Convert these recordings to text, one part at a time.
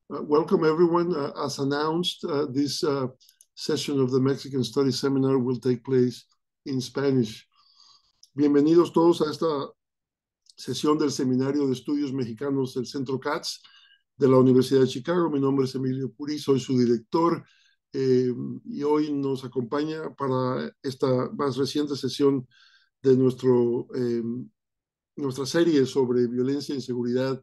Welcome everyone. As announced, this session of the Mexican Studies Seminar will take place in Spanish. Bienvenidos todos a esta sesión del Seminario de Estudios Mexicanos del Centro Katz de la Universidad de Chicago. Mi nombre es Emilio Puri, soy su director y hoy nos acompaña para esta más reciente sesión de nuestra serie sobre violencia, inseguridad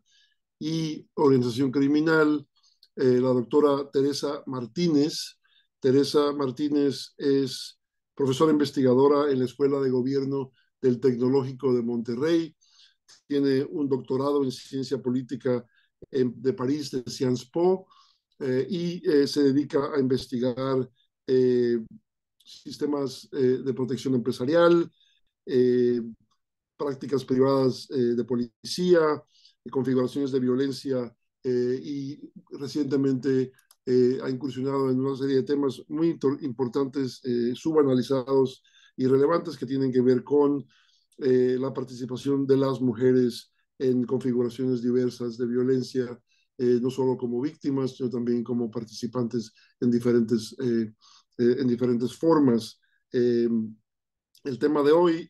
y organización criminal, la doctora Teresa Martínez. Teresa Martínez es profesora investigadora en la Escuela de Gobierno del Tecnológico de Monterrey. Tiene un doctorado en ciencia política de París, de Sciences Po, y se dedica a investigar sistemas de protección empresarial, prácticas privadas de policía, configuraciones de violencia y recientemente ha incursionado en una serie de temas muy importantes, subanalizados y relevantes que tienen que ver con la participación de las mujeres en configuraciones diversas de violencia, no solo como víctimas, sino también como participantes en diferentes formas. El tema de hoy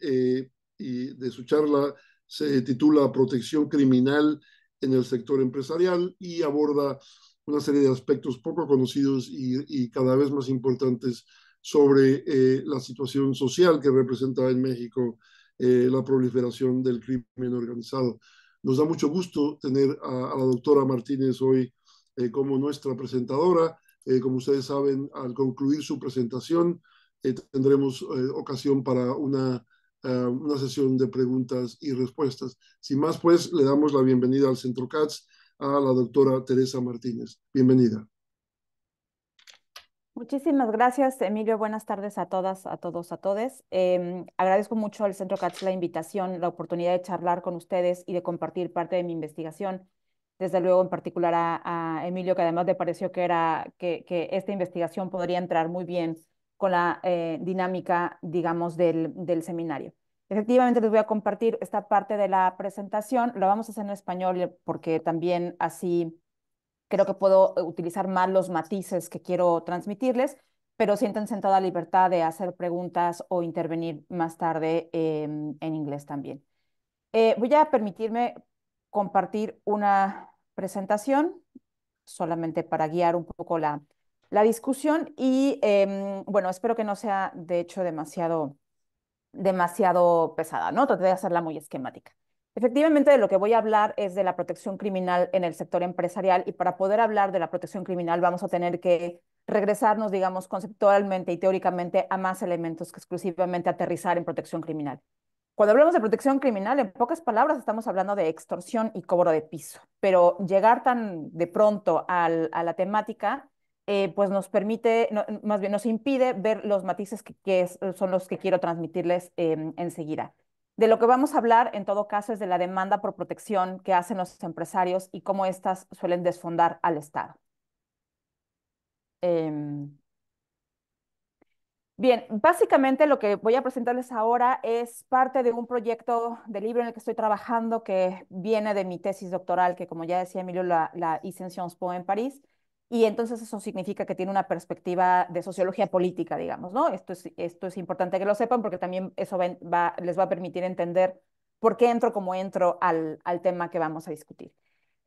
y de su charla se titula Protección criminal en el sector empresarial y aborda una serie de aspectos poco conocidos y cada vez más importantes sobre la situación social que representa en México la proliferación del crimen organizado. Nos da mucho gusto tener a la doctora Martínez hoy como nuestra presentadora. Como ustedes saben, al concluir su presentación, tendremos ocasión para una sesión de preguntas y respuestas. Sin más, pues, le damos la bienvenida al Centro Katz a la doctora Teresa Martínez. Bienvenida. Muchísimas gracias, Emilio. Buenas tardes a todas, a todos, a todes. Agradezco mucho al Centro Katz la invitación, la oportunidad de charlar con ustedes y de compartir parte de mi investigación. Desde luego, en particular a Emilio, que además le pareció que esta investigación podría entrar muy bien con la dinámica, digamos, del seminario. Efectivamente, les voy a compartir esta parte de la presentación. La vamos a hacer en español porque también así creo que puedo utilizar más los matices que quiero transmitirles, pero siéntense en toda libertad de hacer preguntas o intervenir más tarde en inglés también. Voy a permitirme compartir una presentación solamente para guiar un poco la discusión y bueno, espero que no sea de hecho demasiado pesada, ¿no? Traté de hacerla muy esquemática. Efectivamente, de lo que voy a hablar es de la protección criminal en el sector empresarial y para poder hablar de la protección criminal vamos a tener que regresarnos, digamos, conceptualmente y teóricamente a más elementos que exclusivamente aterrizar en protección criminal. Cuando hablamos de protección criminal, en pocas palabras estamos hablando de extorsión y cobro de piso, pero llegar tan de pronto a la temática pues nos permite, no, más bien nos impide ver los matices son los que quiero transmitirles enseguida. De lo que vamos a hablar, en todo caso, es de la demanda por protección que hacen los empresarios y cómo éstas suelen desfondar al Estado. Bien, básicamente lo que voy a presentarles ahora es parte de un proyecto de libro en el que estoy trabajando que viene de mi tesis doctoral, que como ya decía Emilio, la hice en Sciences Po en París, y entonces eso significa que tiene una perspectiva de sociología política, digamos, ¿no? Esto es importante que lo sepan porque también eso les va a permitir entender por qué entro como entro al tema que vamos a discutir.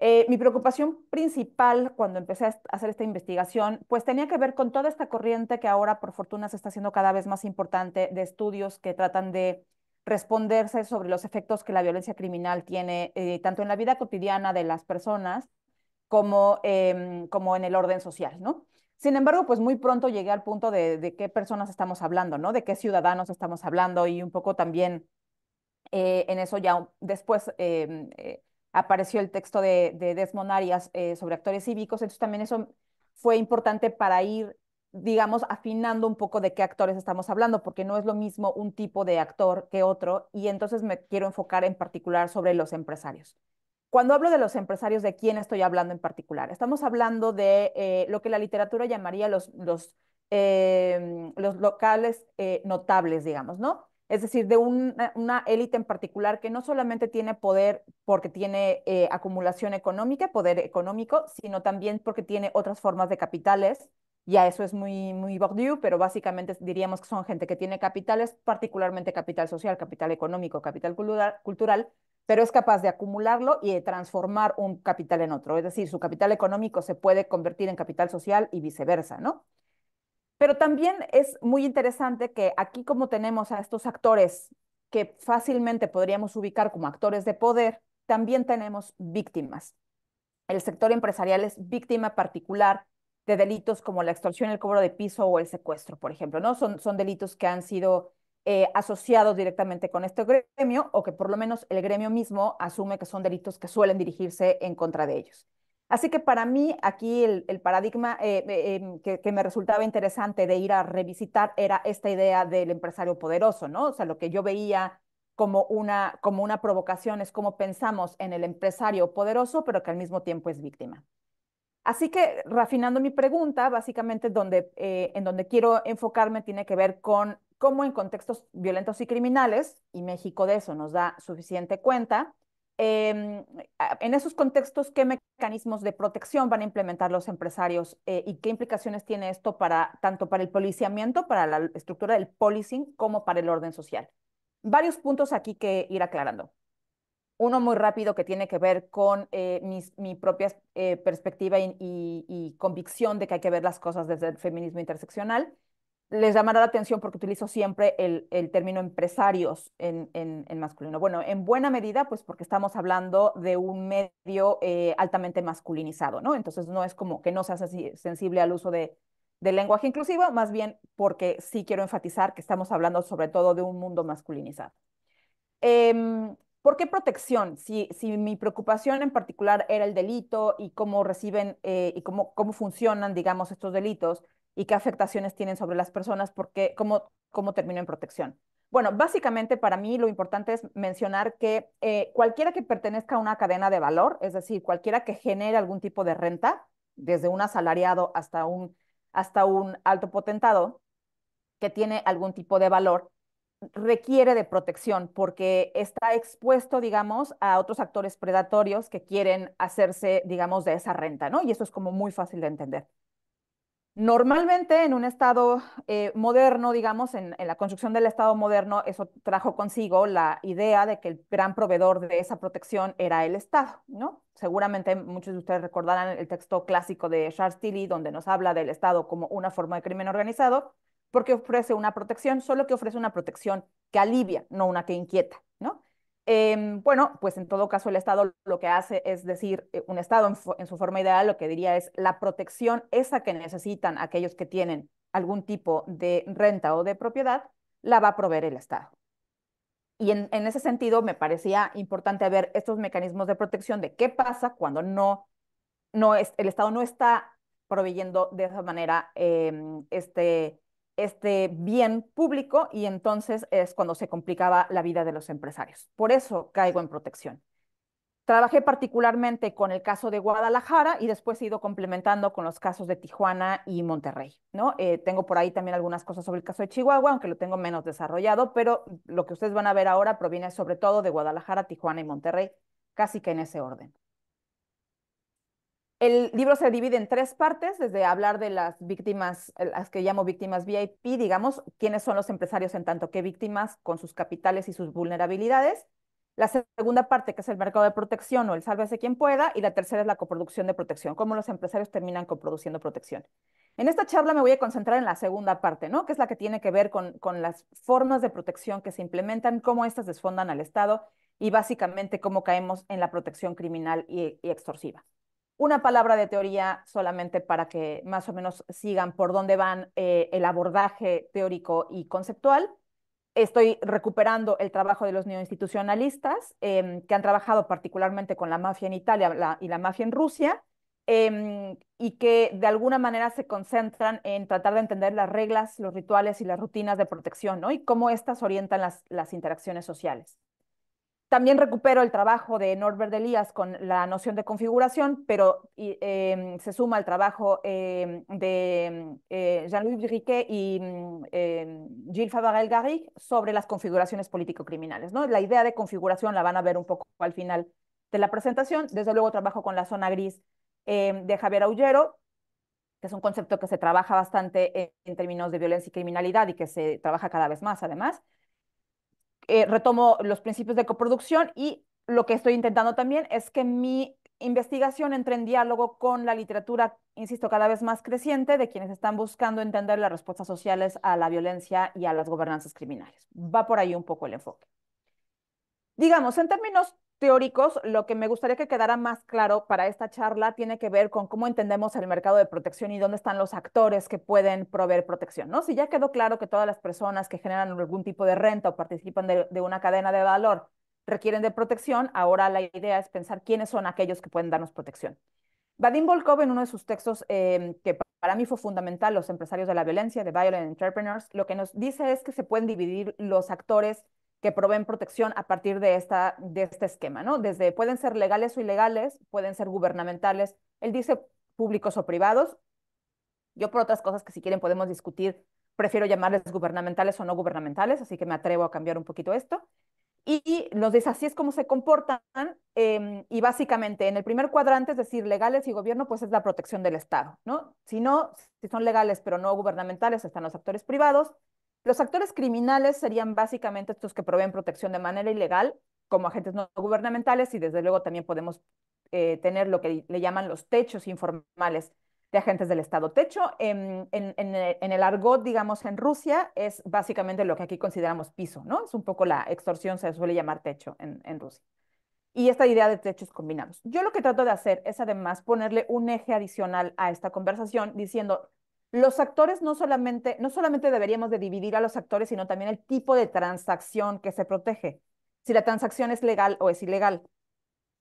Mi preocupación principal cuando empecé a hacer esta investigación, pues tenía que ver con toda esta corriente que ahora, por fortuna, se está haciendo cada vez más importante de estudios que tratan de responderse sobre los efectos que la violencia criminal tiene tanto en la vida cotidiana de las personas como en el orden social, ¿no? Sin embargo, pues muy pronto llegué al punto de qué personas estamos hablando, ¿no? De qué ciudadanos estamos hablando y un poco también en eso ya después apareció el texto de Desmond Arias sobre actores cívicos, entonces también eso fue importante para ir, digamos, afinando un poco de qué actores estamos hablando, porque no es lo mismo un tipo de actor que otro, y entonces me quiero enfocar en particular sobre los empresarios. Cuando hablo de los empresarios, ¿de quién estoy hablando en particular? Estamos hablando de lo que la literatura llamaría los locales notables, digamos, ¿no? es decir, de una élite en particular que no solamente tiene poder porque tiene acumulación económica, poder económico, sino también porque tiene otras formas de capitales. Ya eso es muy Bourdieu, pero básicamente diríamos que son gente que tiene capitales, particularmente capital social, capital económico, capital cultural, pero es capaz de acumularlo y de transformar un capital en otro. Es decir, su capital económico se puede convertir en capital social y viceversa, ¿no? Pero también es muy interesante que aquí como tenemos a estos actores que fácilmente podríamos ubicar como actores de poder, también tenemos víctimas. El sector empresarial es víctima particular de delitos como la extorsión, el cobro de piso o el secuestro, por ejemplo, ¿no? Son delitos que han sido asociados directamente con este gremio o que por lo menos el gremio mismo asume que son delitos que suelen dirigirse en contra de ellos. Así que para mí aquí el paradigma que me resultaba interesante de ir a revisitar era esta idea del empresario poderoso, ¿no? O sea, lo que yo veía como una provocación es cómo pensamos en el empresario poderoso, pero que al mismo tiempo es víctima. Así que refinando mi pregunta, básicamente en donde quiero enfocarme tiene que ver con cómo en contextos violentos y criminales, y México de eso nos da suficiente cuenta, eh, en esos contextos, ¿qué mecanismos de protección van a implementar los empresarios y qué implicaciones tiene esto para tanto para el policiamiento, para la estructura del policing, como para el orden social? Varios puntos aquí que ir aclarando. Uno muy rápido que tiene que ver con mi propia perspectiva y convicción de que hay que ver las cosas desde el feminismo interseccional. Les llamará la atención porque utilizo siempre el término empresarios en masculino. Bueno, en buena medida, pues porque estamos hablando de un medio altamente masculinizado, ¿no? Entonces no es como que no seas sensible al uso del lenguaje inclusivo, más bien porque sí quiero enfatizar que estamos hablando sobre todo de un mundo masculinizado. ¿Por qué protección? Si mi preocupación en particular era el delito y cómo reciben y cómo funcionan, digamos, estos delitos y qué afectaciones tienen sobre las personas, cómo termino en protección. Bueno, básicamente para mí lo importante es mencionar que cualquiera que pertenezca a una cadena de valor, es decir, cualquiera que genere algún tipo de renta, desde un asalariado hasta un alto potentado, que tiene algún tipo de valor, requiere de protección porque está expuesto, digamos, a otros actores predatorios que quieren hacerse, digamos, de esa renta, ¿no? Y eso es como muy fácil de entender. Normalmente en un Estado moderno, digamos, en la construcción del Estado moderno, eso trajo consigo la idea de que el gran proveedor de esa protección era el Estado, ¿no? Seguramente muchos de ustedes recordarán el texto clásico de Charles Tilly, donde nos habla del Estado como una forma de crimen organizado, porque ofrece una protección, solo que ofrece una protección que alivia, no una que inquieta, ¿no? Bueno, pues en todo caso el Estado lo que hace es decir, un Estado en su forma ideal lo que diría es la protección esa que necesitan aquellos que tienen algún tipo de renta o de propiedad, la va a proveer el Estado. Y en ese sentido me parecía importante ver estos mecanismos de protección de qué pasa cuando el Estado no está proveyendo de esa manera este bien público y entonces es cuando se complicaba la vida de los empresarios. Por eso caigo en protección. Trabajé particularmente con el caso de Guadalajara y después he ido complementando con los casos de Tijuana y Monterrey, ¿no? Tengo por ahí también algunas cosas sobre el caso de Chihuahua, aunque lo tengo menos desarrollado, pero lo que ustedes van a ver ahora proviene sobre todo de Guadalajara, Tijuana y Monterrey, casi que en ese orden. El libro se divide en tres partes, desde hablar de las víctimas, las que llamo víctimas VIP, digamos, quiénes son los empresarios en tanto que víctimas con sus capitales y sus vulnerabilidades. La segunda parte, que es el mercado de protección o el sálvese quien pueda, y la tercera es la coproducción de protección, cómo los empresarios terminan coproduciendo protección. En esta charla me voy a concentrar en la segunda parte, ¿no? Que es la que tiene que ver con las formas de protección que se implementan, cómo estas desfondan al Estado y básicamente cómo caemos en la protección criminal y extorsiva. Una palabra de teoría solamente para que más o menos sigan por dónde van el abordaje teórico y conceptual. Estoy recuperando el trabajo de los neoinstitucionalistas que han trabajado particularmente con la mafia en Italia y la mafia en Rusia y que de alguna manera se concentran en tratar de entender las reglas, los rituales y las rutinas de protección, ¿no? Y cómo éstas orientan las interacciones sociales. También recupero el trabajo de Norbert Elias con la noción de configuración, pero se suma el trabajo de Jean-Louis Briquet y Gilles Favarel-Garrigue sobre las configuraciones político-criminales, ¿no? La idea de configuración la van a ver un poco al final de la presentación. Desde luego trabajo con la zona gris de Javier Aullero, que es un concepto que se trabaja bastante en términos de violencia y criminalidad y que se trabaja cada vez más, además. Retomo los principios de coproducción y lo que estoy intentando también es que mi investigación entre en diálogo con la literatura, insisto, cada vez más creciente de quienes están buscando entender las respuestas sociales a la violencia y a las gobernanzas criminales. Va por ahí un poco el enfoque. Digamos, en términos teóricos, lo que me gustaría que quedara más claro para esta charla tiene que ver con cómo entendemos el mercado de protección y dónde están los actores que pueden proveer protección, ¿no? Si ya quedó claro que todas las personas que generan algún tipo de renta o participan de una cadena de valor requieren de protección, ahora la idea es pensar quiénes son aquellos que pueden darnos protección. Vadim Volkov, en uno de sus textos que para mí fue fundamental, Los empresarios de la violencia, The Violent Entrepreneurs, lo que nos dice es que se pueden dividir los actores que proveen protección a partir de este esquema, ¿no? Desde pueden ser legales o ilegales, pueden ser gubernamentales. Él dice públicos o privados. Yo por otras cosas que si quieren podemos discutir, prefiero llamarles gubernamentales o no gubernamentales, así que me atrevo a cambiar un poquito esto. Y nos dice, así es como se comportan, y básicamente en el primer cuadrante, es decir, legales y gobierno, pues es la protección del Estado, ¿no? Si no, si son legales pero no gubernamentales, están los actores privados. Los actores criminales serían básicamente estos que proveen protección de manera ilegal, como agentes no gubernamentales, y desde luego también podemos tener lo que le llaman los techos informales de agentes del Estado. Techo, en el argot, digamos, en Rusia, es básicamente lo que aquí consideramos piso, ¿no? Es un poco la extorsión, se suele llamar techo en Rusia. Y esta idea de techos combinados. Yo lo que trato de hacer es además ponerle un eje adicional a esta conversación diciendo, los actores no solamente deberíamos de dividir a los actores, sino también el tipo de transacción que se protege. Si la transacción es legal o es ilegal,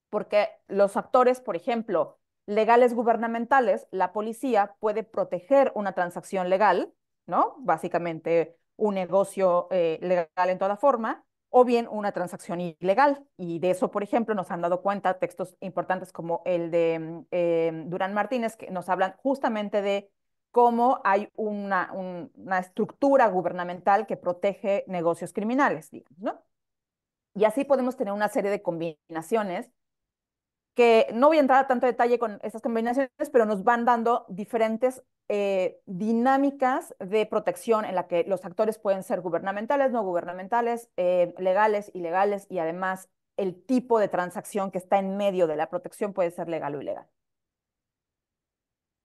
porque los actores, por ejemplo, legales gubernamentales, la policía puede proteger una transacción legal, ¿no? Básicamente un negocio legal en toda forma, o bien una transacción ilegal. Y de eso, por ejemplo, nos han dado cuenta textos importantes como el de Durán Martínez, que nos hablan justamente de cómo hay una estructura gubernamental que protege negocios criminales, digamos, ¿no? Y así podemos tener una serie de combinaciones que no voy a entrar a tanto detalle con estas combinaciones, pero nos van dando diferentes dinámicas de protección en la que los actores pueden ser gubernamentales, no gubernamentales, legales, ilegales, y además el tipo de transacción que está en medio de la protección puede ser legal o ilegal.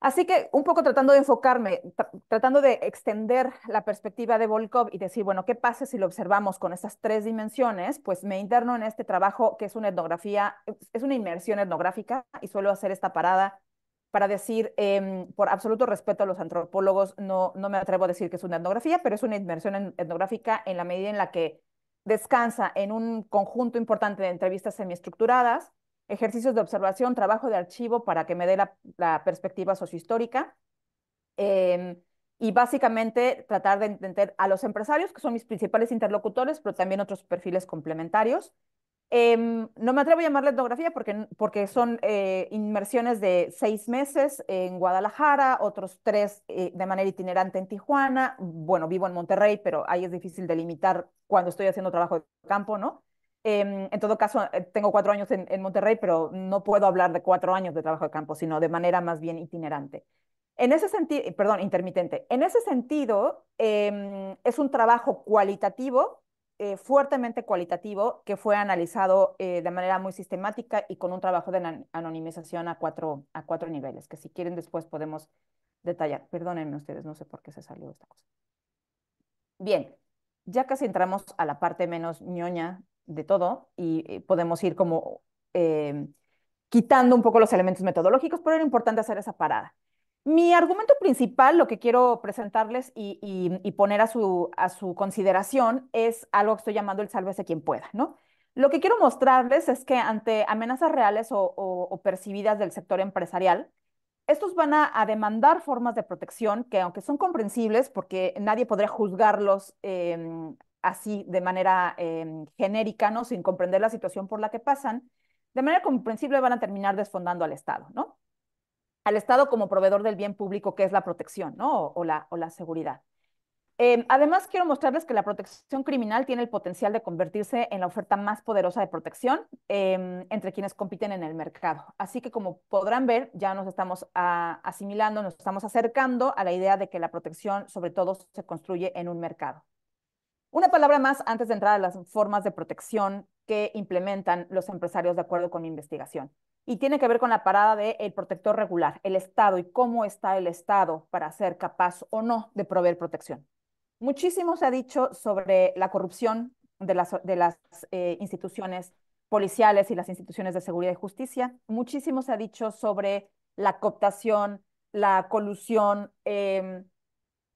Así que un poco tratando de enfocarme, tratando de extender la perspectiva de Volkov y decir, bueno, ¿qué pasa si lo observamos con estas tres dimensiones? Pues me interno en este trabajo que es una etnografía, es una inmersión etnográfica y suelo hacer esta parada para decir, por absoluto respeto a los antropólogos, no me atrevo a decir que es una etnografía, pero es una inmersión etnográfica en la medida en la que descansa en un conjunto importante de entrevistas semiestructuradas, ejercicios de observación, trabajo de archivo para que me dé la perspectiva sociohistórica, eh, y básicamente tratar de entender a los empresarios, que son mis principales interlocutores, pero también otros perfiles complementarios. No me atrevo a llamarle etnografía porque son inmersiones de 6 meses en Guadalajara, otros 3 de manera itinerante en Tijuana. Bueno, vivo en Monterrey, pero ahí es difícil delimitar cuando estoy haciendo trabajo de campo, ¿no? En todo caso, tengo 4 años en Monterrey, pero no puedo hablar de 4 años de trabajo de campo, sino de manera más bien itinerante. En ese sentido, perdón, intermitente. En ese sentido, es un trabajo cualitativo, fuertemente cualitativo, que fue analizado de manera muy sistemática y con un trabajo de anonimización a cuatro niveles, que si quieren después podemos detallar. Perdónenme ustedes, no sé por qué se salió esta cosa. Bien, ya casi entramos a la parte menos ñoña de todo y podemos ir como eh, quitando un poco los elementos metodológicos, pero era importante hacer esa parada. Mi argumento principal, lo que quiero presentarles y poner a su consideración, es algo que estoy llamando el sálvese quien pueda, ¿no? Lo que quiero mostrarles es que ante amenazas reales o percibidas del sector empresarial, estos van a demandar formas de protección que, aunque son comprensibles, porque nadie podría juzgarlos así de manera genérica, ¿no? Sin comprender la situación por la que pasan, de manera comprensible van a terminar desfondando al Estado, ¿no? Al Estado como proveedor del bien público que es la protección, ¿no? O la seguridad. Además, quiero mostrarles que la protección criminal tiene el potencial de convertirse en la oferta más poderosa de protección entre quienes compiten en el mercado. Así que, como podrán ver, ya nos estamos asimilando, nos estamos acercando a la idea de que la protección, sobre todo, se construye en un mercado. Una palabra más antes de entrar a las formas de protección que implementan los empresarios de acuerdo con mi investigación. Y tiene que ver con la parada del protector regular, el Estado y cómo está el Estado para ser capaz o no de proveer protección. Muchísimo se ha dicho sobre la corrupción de las instituciones policiales y las instituciones de seguridad y justicia. Muchísimo se ha dicho sobre la cooptación, la colusión,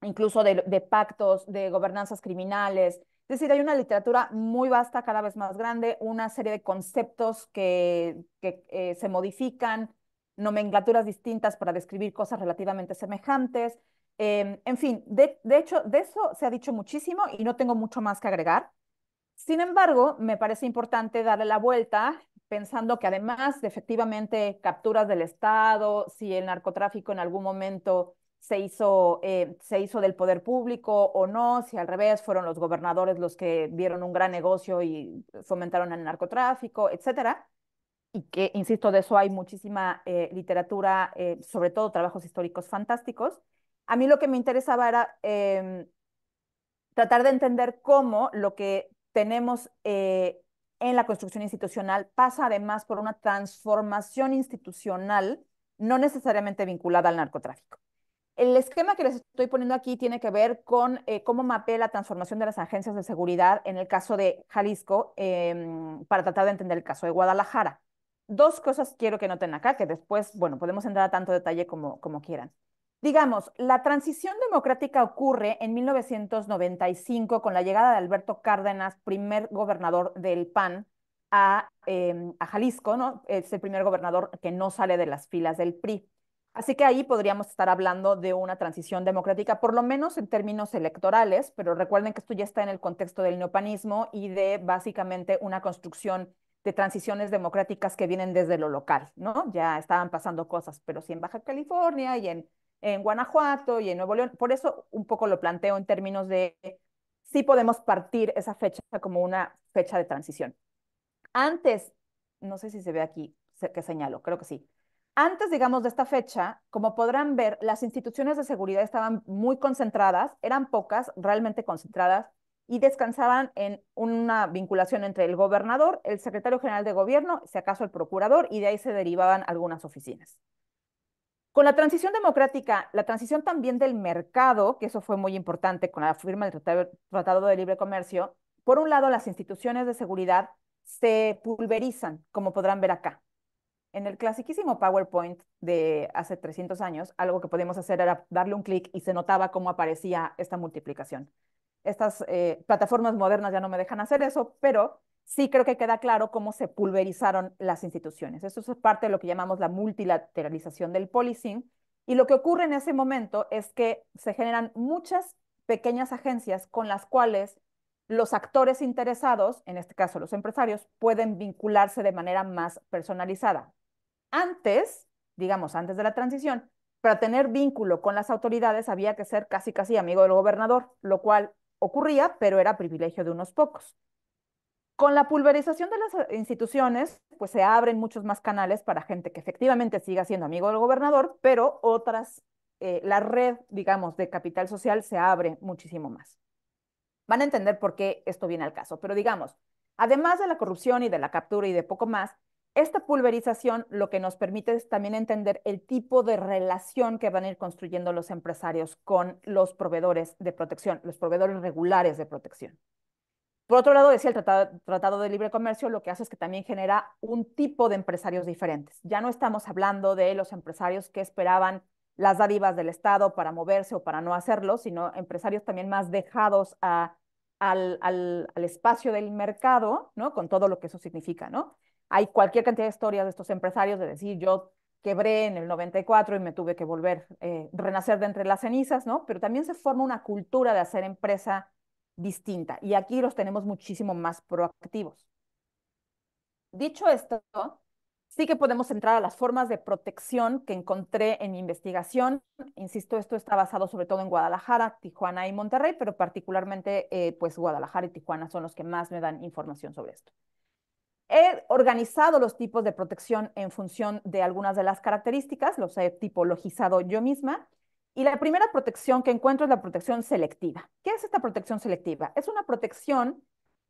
incluso de pactos, de gobernanzas criminales. Es decir, hay una literatura muy vasta, cada vez más grande, una serie de conceptos que se modifican, nomenclaturas distintas para describir cosas relativamente semejantes. En fin, de hecho, de eso se ha dicho muchísimo y no tengo mucho más que agregar. Sin embargo, me parece importante darle la vuelta pensando que además de efectivamente capturas del Estado, si el narcotráfico en algún momento se hizo del poder público o no, si al revés fueron los gobernadores los que dieron un gran negocio y fomentaron el narcotráfico, etcétera. Y que, insisto, de eso hay muchísima literatura, sobre todo trabajos históricos fantásticos. A mí lo que me interesaba era tratar de entender cómo lo que tenemos en la construcción institucional pasa además por una transformación institucional no necesariamente vinculada al narcotráfico. El esquema que les estoy poniendo aquí tiene que ver con cómo mapeé la transformación de las agencias de seguridad en el caso de Jalisco para tratar de entender el caso de Guadalajara. Dos cosas quiero que noten acá, que después, bueno, podemos entrar a tanto detalle como quieran. Digamos, la transición democrática ocurre en 1995 con la llegada de Alberto Cárdenas, primer gobernador del PAN, a Jalisco, ¿no? Es el primer gobernador que no sale de las filas del PRI. Así que ahí podríamos estar hablando de una transición democrática, por lo menos en términos electorales, pero recuerden que esto ya está en el contexto del neopanismo y de básicamente una construcción de transiciones democráticas que vienen desde lo local, ¿no? Ya estaban pasando cosas, pero sí en Baja California y en Guanajuato y en Nuevo León. Por eso un poco lo planteo en términos de sí podemos partir esa fecha como una fecha de transición. Antes, no sé si se ve aquí que señalo, creo que sí. Antes, digamos, de esta fecha, como podrán ver, las instituciones de seguridad estaban muy concentradas, eran pocas, realmente concentradas, y descansaban en una vinculación entre el gobernador, el secretario general de gobierno, si acaso el procurador, y de ahí se derivaban algunas oficinas. Con la transición democrática, la transición también del mercado, que eso fue muy importante con la firma del Tratado de Libre Comercio, por un lado, las instituciones de seguridad se pulverizan, como podrán ver acá. En el clasiquísimo PowerPoint de hace 300 años, algo que podíamos hacer era darle un clic y se notaba cómo aparecía esta multiplicación. Estas plataformas modernas ya no me dejan hacer eso, pero sí creo que queda claro cómo se pulverizaron las instituciones. Eso es parte de lo que llamamos la multilateralización del policing. Y lo que ocurre en ese momento es que se generan muchas pequeñas agencias con las cuales los actores interesados, en este caso los empresarios, pueden vincularse de manera más personalizada. Antes, digamos, antes de la transición, para tener vínculo con las autoridades había que ser casi casi amigo del gobernador, lo cual ocurría, pero era privilegio de unos pocos. Con la pulverización de las instituciones, pues se abren muchos más canales para gente que efectivamente siga siendo amigo del gobernador, pero otras, la red, digamos, de capital social se abre muchísimo más. Van a entender por qué esto viene al caso, pero digamos, además de la corrupción y de la captura y de poco más, esta pulverización lo que nos permite es también entender el tipo de relación que van a ir construyendo los empresarios con los proveedores de protección, los proveedores regulares de protección. Por otro lado, decía el Tratado de Libre Comercio, lo que hace es que también genera un tipo de empresarios diferentes. Ya no estamos hablando de los empresarios que esperaban las dádivas del Estado para moverse o para no hacerlo, sino empresarios también más dejados al espacio del mercado, ¿no? Con todo lo que eso significa, ¿no? Hay cualquier cantidad de historias de estos empresarios de decir, yo quebré en el 94 y me tuve que volver, renacer de entre las cenizas, ¿no? Pero también se forma una cultura de hacer empresa distinta. Y aquí los tenemos muchísimo más proactivos. Dicho esto, sí que podemos entrar a las formas de protección que encontré en mi investigación. Insisto, esto está basado sobre todo en Guadalajara, Tijuana y Monterrey, pero particularmente pues Guadalajara y Tijuana son los que más me dan información sobre esto. He organizado los tipos de protección en función de algunas de las características, los he tipologizado yo misma. Y la primera protección que encuentro es la protección selectiva. ¿Qué es esta protección selectiva? Es una protección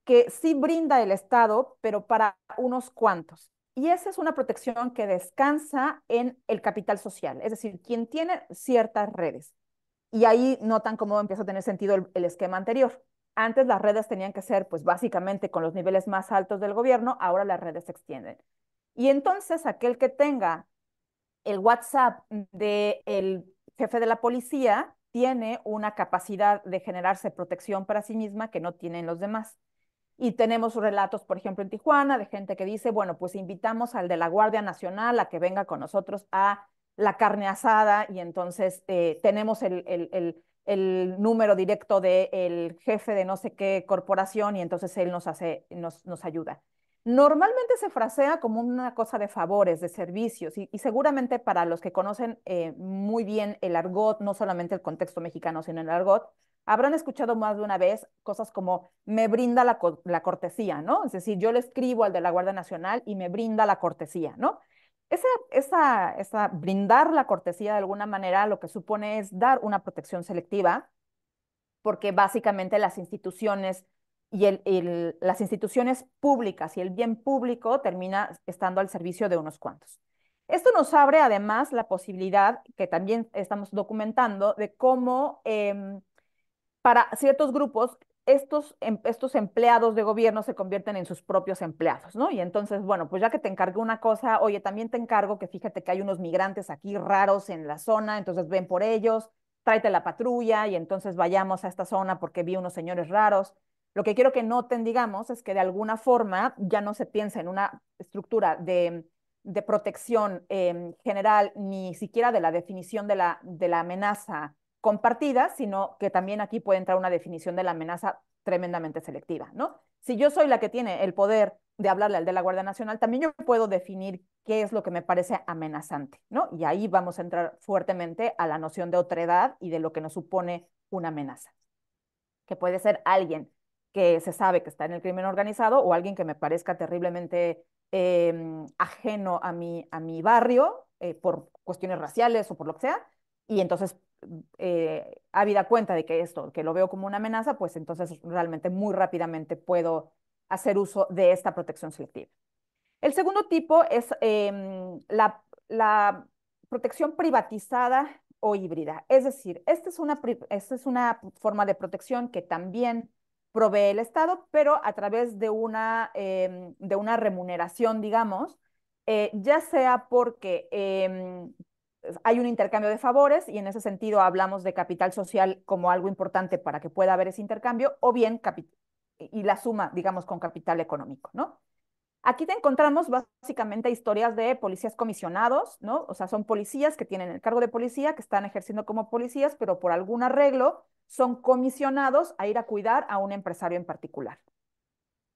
que sí brinda el Estado, pero para unos cuantos. Y esa es una protección que descansa en el capital social, es decir, quien tiene ciertas redes. Y ahí notan cómo empieza a tener sentido el esquema anterior. Antes las redes tenían que ser, pues básicamente con los niveles más altos del gobierno, ahora las redes se extienden. Y entonces aquel que tenga el WhatsApp del jefe de la policía tiene una capacidad de generarse protección para sí misma que no tienen los demás. Y tenemos relatos, por ejemplo, en Tijuana, de gente que dice, bueno, pues invitamos al de la Guardia Nacional a que venga con nosotros a la carne asada y entonces tenemos el número directo del jefe de no sé qué corporación y entonces él nos ayuda. Normalmente se frasea como una cosa de favores, de servicios, y seguramente para los que conocen muy bien el argot, no solamente el contexto mexicano, sino el argot, habrán escuchado más de una vez cosas como me brinda la cortesía, ¿no? Es decir, yo le escribo al de la Guardia Nacional y me brinda la cortesía, ¿no? Esa brindar la cortesía de alguna manera lo que supone es dar una protección selectiva, porque básicamente las instituciones las instituciones públicas y el bien público termina estando al servicio de unos cuantos. Esto nos abre además la posibilidad, que también estamos documentando, de cómo para ciertos grupos estos empleados de gobierno se convierten en sus propios empleados, ¿no? Y entonces, bueno, pues ya que te encargué una cosa, oye, también te encargo que fíjate que hay unos migrantes aquí raros en la zona, entonces ven por ellos, tráete la patrulla y entonces vayamos a esta zona porque vi unos señores raros. Lo que quiero que noten, digamos, es que de alguna forma ya no se piensa en una estructura de protección general, ni siquiera de la definición de la amenaza compartida, sino que también aquí puede entrar una definición de la amenaza tremendamente selectiva, ¿no? Si yo soy la que tiene el poder de hablarle al de la Guardia Nacional, también yo puedo definir qué es lo que me parece amenazante, ¿no? Y ahí vamos a entrar fuertemente a la noción de otredad y de lo que nos supone una amenaza, que puede ser alguien que se sabe que está en el crimen organizado o alguien que me parezca terriblemente ajeno a mi barrio por cuestiones raciales o por lo que sea, y entonces habida cuenta de que esto, que lo veo como una amenaza, pues entonces realmente muy rápidamente puedo hacer uso de esta protección selectiva. El segundo tipo es la protección privatizada o híbrida. Es decir, esta es una forma de protección que también provee el Estado, pero a través de una remuneración, digamos, ya sea porque hay un intercambio de favores y en ese sentido hablamos de capital social como algo importante para que pueda haber ese intercambio, o bien y la suma, digamos, con capital económico, ¿no? Aquí te encontramos básicamente historias de policías comisionados, ¿no? O sea, son policías que tienen el cargo de policía, que están ejerciendo como policías, pero por algún arreglo son comisionados a ir a cuidar a un empresario en particular.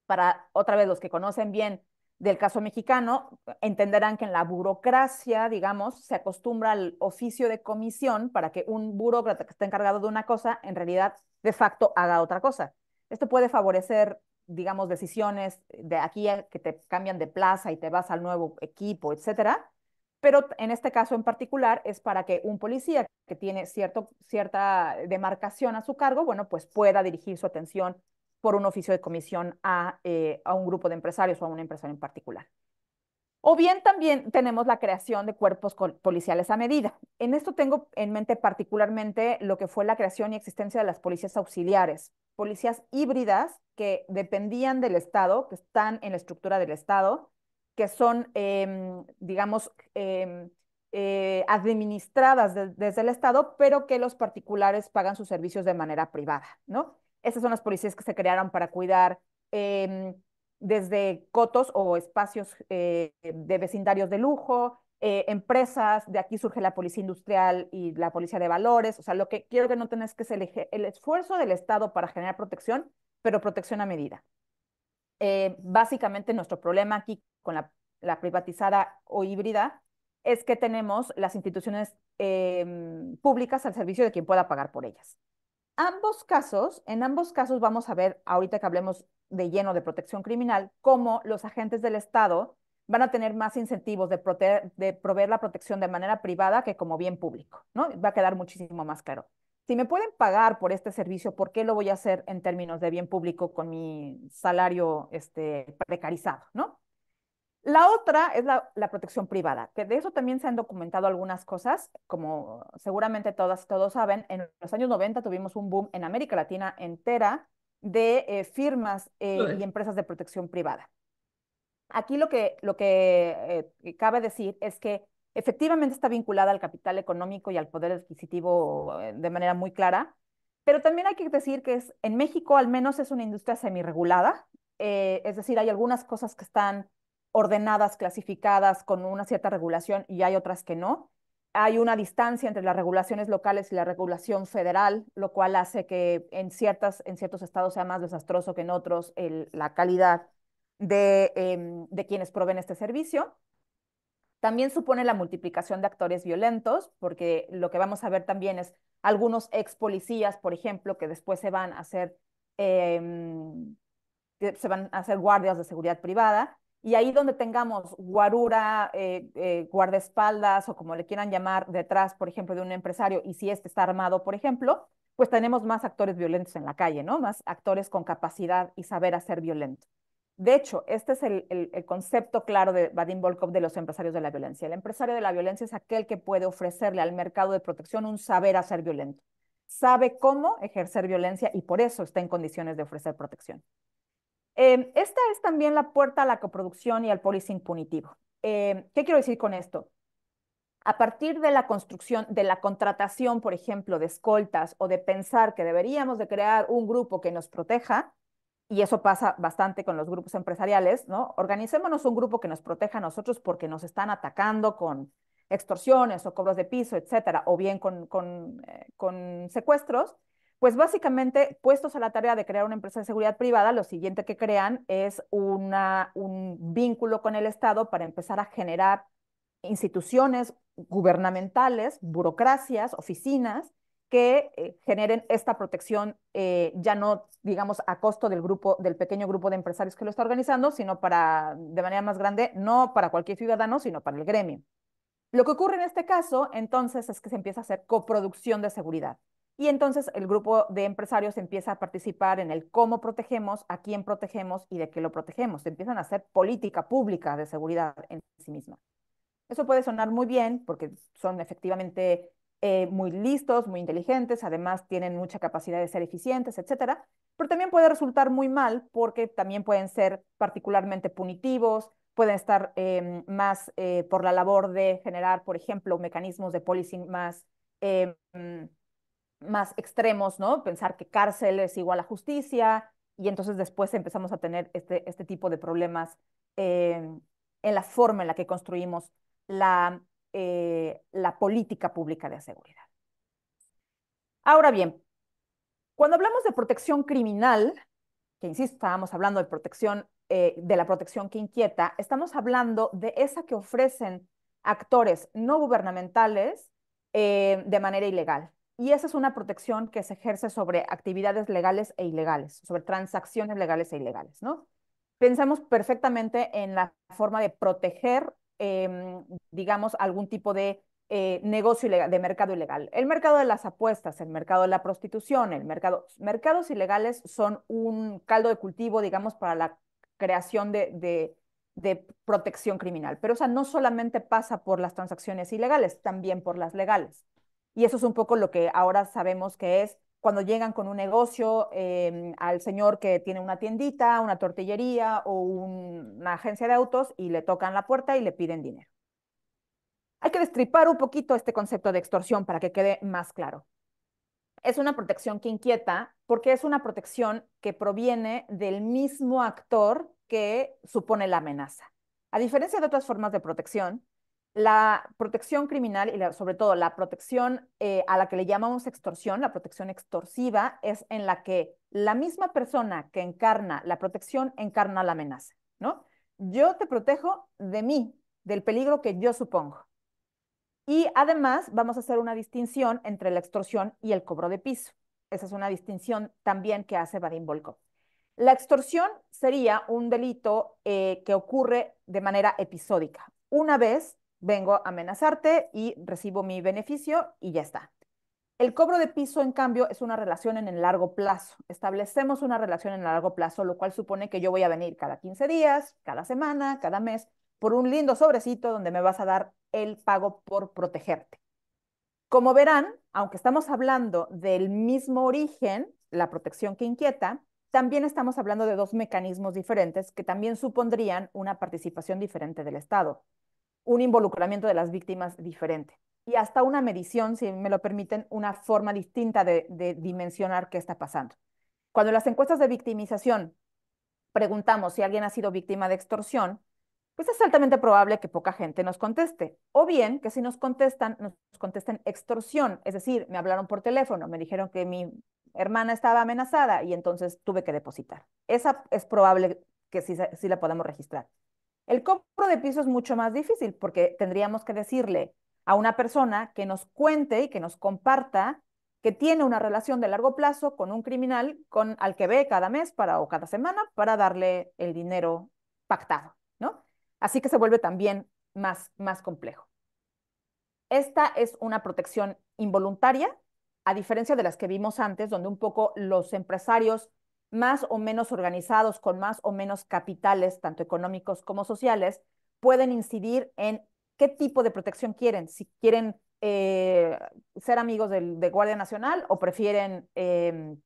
Para otra vez los que conocen bien del caso mexicano, entenderán que en la burocracia, digamos, se acostumbra al oficio de comisión para que un burócrata que está encargado de una cosa, en realidad, de facto, haga otra cosa. Esto puede favorecer, digamos, decisiones de aquí a que te cambian de plaza y te vas al nuevo equipo, etcétera. Pero en este caso en particular es para que un policía que tiene cierta demarcación a su cargo, bueno, pues pueda dirigir su atención por un oficio de comisión a un grupo de empresarios o a un empresario en particular. O bien también tenemos la creación de cuerpos policiales a medida. En esto tengo en mente particularmente lo que fue la creación y existencia de las policías auxiliares, policías híbridas que dependían del Estado, que están en la estructura del Estado, que son, digamos, administradas desde el Estado, pero que los particulares pagan sus servicios de manera privada, ¿no? Esas son las policías que se crearon para cuidar desde cotos o espacios de vecindarios de lujo, empresas, de aquí surge la policía industrial y la policía de valores. O sea, lo que quiero que noten es que es el esfuerzo del Estado para generar protección, pero protección a medida. Básicamente nuestro problema aquí con la privatizada o híbrida es que tenemos las instituciones públicas al servicio de quien pueda pagar por ellas. En ambos casos vamos a ver, ahorita que hablemos de lleno de protección criminal, cómo los agentes del Estado van a tener más incentivos de proveer la protección de manera privada que como bien público, ¿no? Va a quedar muchísimo más claro. Si me pueden pagar por este servicio, ¿por qué lo voy a hacer en términos de bien público con mi salario precarizado, ¿no? La otra es la protección privada, que de eso también se han documentado algunas cosas, como seguramente todas y todos saben, en los años 90 tuvimos un boom en América Latina entera de firmas y empresas de protección privada. Aquí lo que cabe decir es que efectivamente está vinculada al capital económico y al poder adquisitivo de manera muy clara, pero también hay que decir que en México al menos es una industria semirregulada, es decir, hay algunas cosas que están ordenadas, clasificadas con una cierta regulación y hay otras que no. Hay una distancia entre las regulaciones locales y la regulación federal, lo cual hace que en ciertos estados sea más desastroso que en otros la calidad de quienes proveen este servicio. También supone la multiplicación de actores violentos, porque lo que vamos a ver también es algunos ex policías, por ejemplo, que después eh, se van a hacer guardias de seguridad privada. Y ahí donde tengamos guarura, guardaespaldas o como le quieran llamar, detrás, por ejemplo, de un empresario, y si este está armado, por ejemplo, pues tenemos más actores violentos en la calle, ¿no? Más actores con capacidad y saber hacer violento. De hecho, este es el concepto claro de Vadim Volkov de los empresarios de la violencia. El empresario de la violencia es aquel que puede ofrecerle al mercado de protección un saber hacer violento. Sabe cómo ejercer violencia y por eso está en condiciones de ofrecer protección. Esta es también la puerta a la coproducción y al policing punitivo. ¿Qué quiero decir con esto? A partir de la construcción, de la contratación, por ejemplo, de escoltas o de pensar que deberíamos de crear un grupo que nos proteja, y eso pasa bastante con los grupos empresariales, ¿no? Organicémonos un grupo que nos proteja a nosotros porque nos están atacando con extorsiones o cobros de piso, etcétera, o bien con secuestros, pues básicamente, puestos a la tarea de crear una empresa de seguridad privada, lo siguiente que crean es un vínculo con el Estado para empezar a generar instituciones gubernamentales, burocracias, oficinas, que generen esta protección ya no, digamos, a costo del pequeño grupo de empresarios que lo está organizando, sino de manera más grande, no para cualquier ciudadano, sino para el gremio. Lo que ocurre en este caso, entonces, es que se empieza a hacer coproducción de seguridad. Y entonces el grupo de empresarios empieza a participar en el cómo protegemos, a quién protegemos y de qué lo protegemos. Se empiezan a hacer política pública de seguridad en sí misma. Eso puede sonar muy bien porque son efectivamente muy listos, muy inteligentes, además tienen mucha capacidad de ser eficientes, etcétera, pero también puede resultar muy mal porque también pueden ser particularmente punitivos, pueden estar por la labor de generar, por ejemplo, mecanismos de policing eh, más extremos, ¿no? Pensar que cárcel es igual a justicia y entonces después empezamos a tener este tipo de problemas eh, en la forma en la que construimos la política pública de seguridad. Ahora bien, cuando hablamos de protección criminal, que insisto, estábamos hablando de la protección que inquieta, estamos hablando de esa que ofrecen actores no gubernamentales de manera ilegal. Y esa es una protección que se ejerce sobre actividades legales e ilegales, sobre transacciones legales e ilegales, ¿no? Pensamos perfectamente en la forma de proteger, digamos, algún tipo de negocio ilegal, de mercado ilegal. El mercado de las apuestas, el mercado de la prostitución, mercados ilegales son un caldo de cultivo, digamos, para la creación de protección criminal. Pero o sea, no solamente pasa por las transacciones ilegales, también por las legales. Y eso es un poco lo que ahora sabemos que es cuando llegan con un negocio al señor que tiene una tiendita, una tortillería o una agencia de autos y le tocan la puerta y le piden dinero. Hay que destripar un poquito este concepto de extorsión para que quede más claro. Es una protección que inquieta porque es una protección que proviene del mismo actor que supone la amenaza. A diferencia de otras formas de protección, la protección criminal y sobre todo la protección a la que le llamamos extorsión, la protección extorsiva, es en la que la misma persona que encarna la protección encarna la amenaza, ¿no? Yo te protejo de mí, del peligro que yo supongo. Y además vamos a hacer una distinción entre la extorsión y el cobro de piso. Esa es una distinción también que hace Vadim Volkov. La extorsión sería un delito que ocurre de manera episódica. Una vez vengo a amenazarte y recibo mi beneficio y ya está. El cobro de piso, en cambio, es una relación en el largo plazo. Establecemos una relación en el largo plazo, lo cual supone que yo voy a venir cada 15 días, cada semana, cada mes, por un lindo sobrecito donde me vas a dar el pago por protegerte. Como verán, aunque estamos hablando del mismo origen, la protección que inquieta, también estamos hablando de dos mecanismos diferentes que también supondrían una participación diferente del Estado, un involucramiento de las víctimas diferente y hasta una medición, si me lo permiten, una forma distinta de dimensionar qué está pasando. Cuando en las encuestas de victimización preguntamos si alguien ha sido víctima de extorsión, pues es altamente probable que poca gente nos conteste. O bien que si nos contestan, nos contesten extorsión, es decir, me hablaron por teléfono, me dijeron que mi hermana estaba amenazada y entonces tuve que depositar. Esa es probable que sí la podamos registrar. El cobro de piso es mucho más difícil porque tendríamos que decirle a una persona que nos cuente y que nos comparta que tiene una relación de largo plazo con un criminal al que ve cada mes o cada semana para darle el dinero pactado, ¿no? Así que se vuelve también más complejo. Esta es una protección involuntaria, a diferencia de las que vimos antes, donde un poco los empresarios más o menos organizados, con más o menos capitales, tanto económicos como sociales, pueden incidir en qué tipo de protección quieren, si quieren ser amigos de Guardia Nacional o prefieren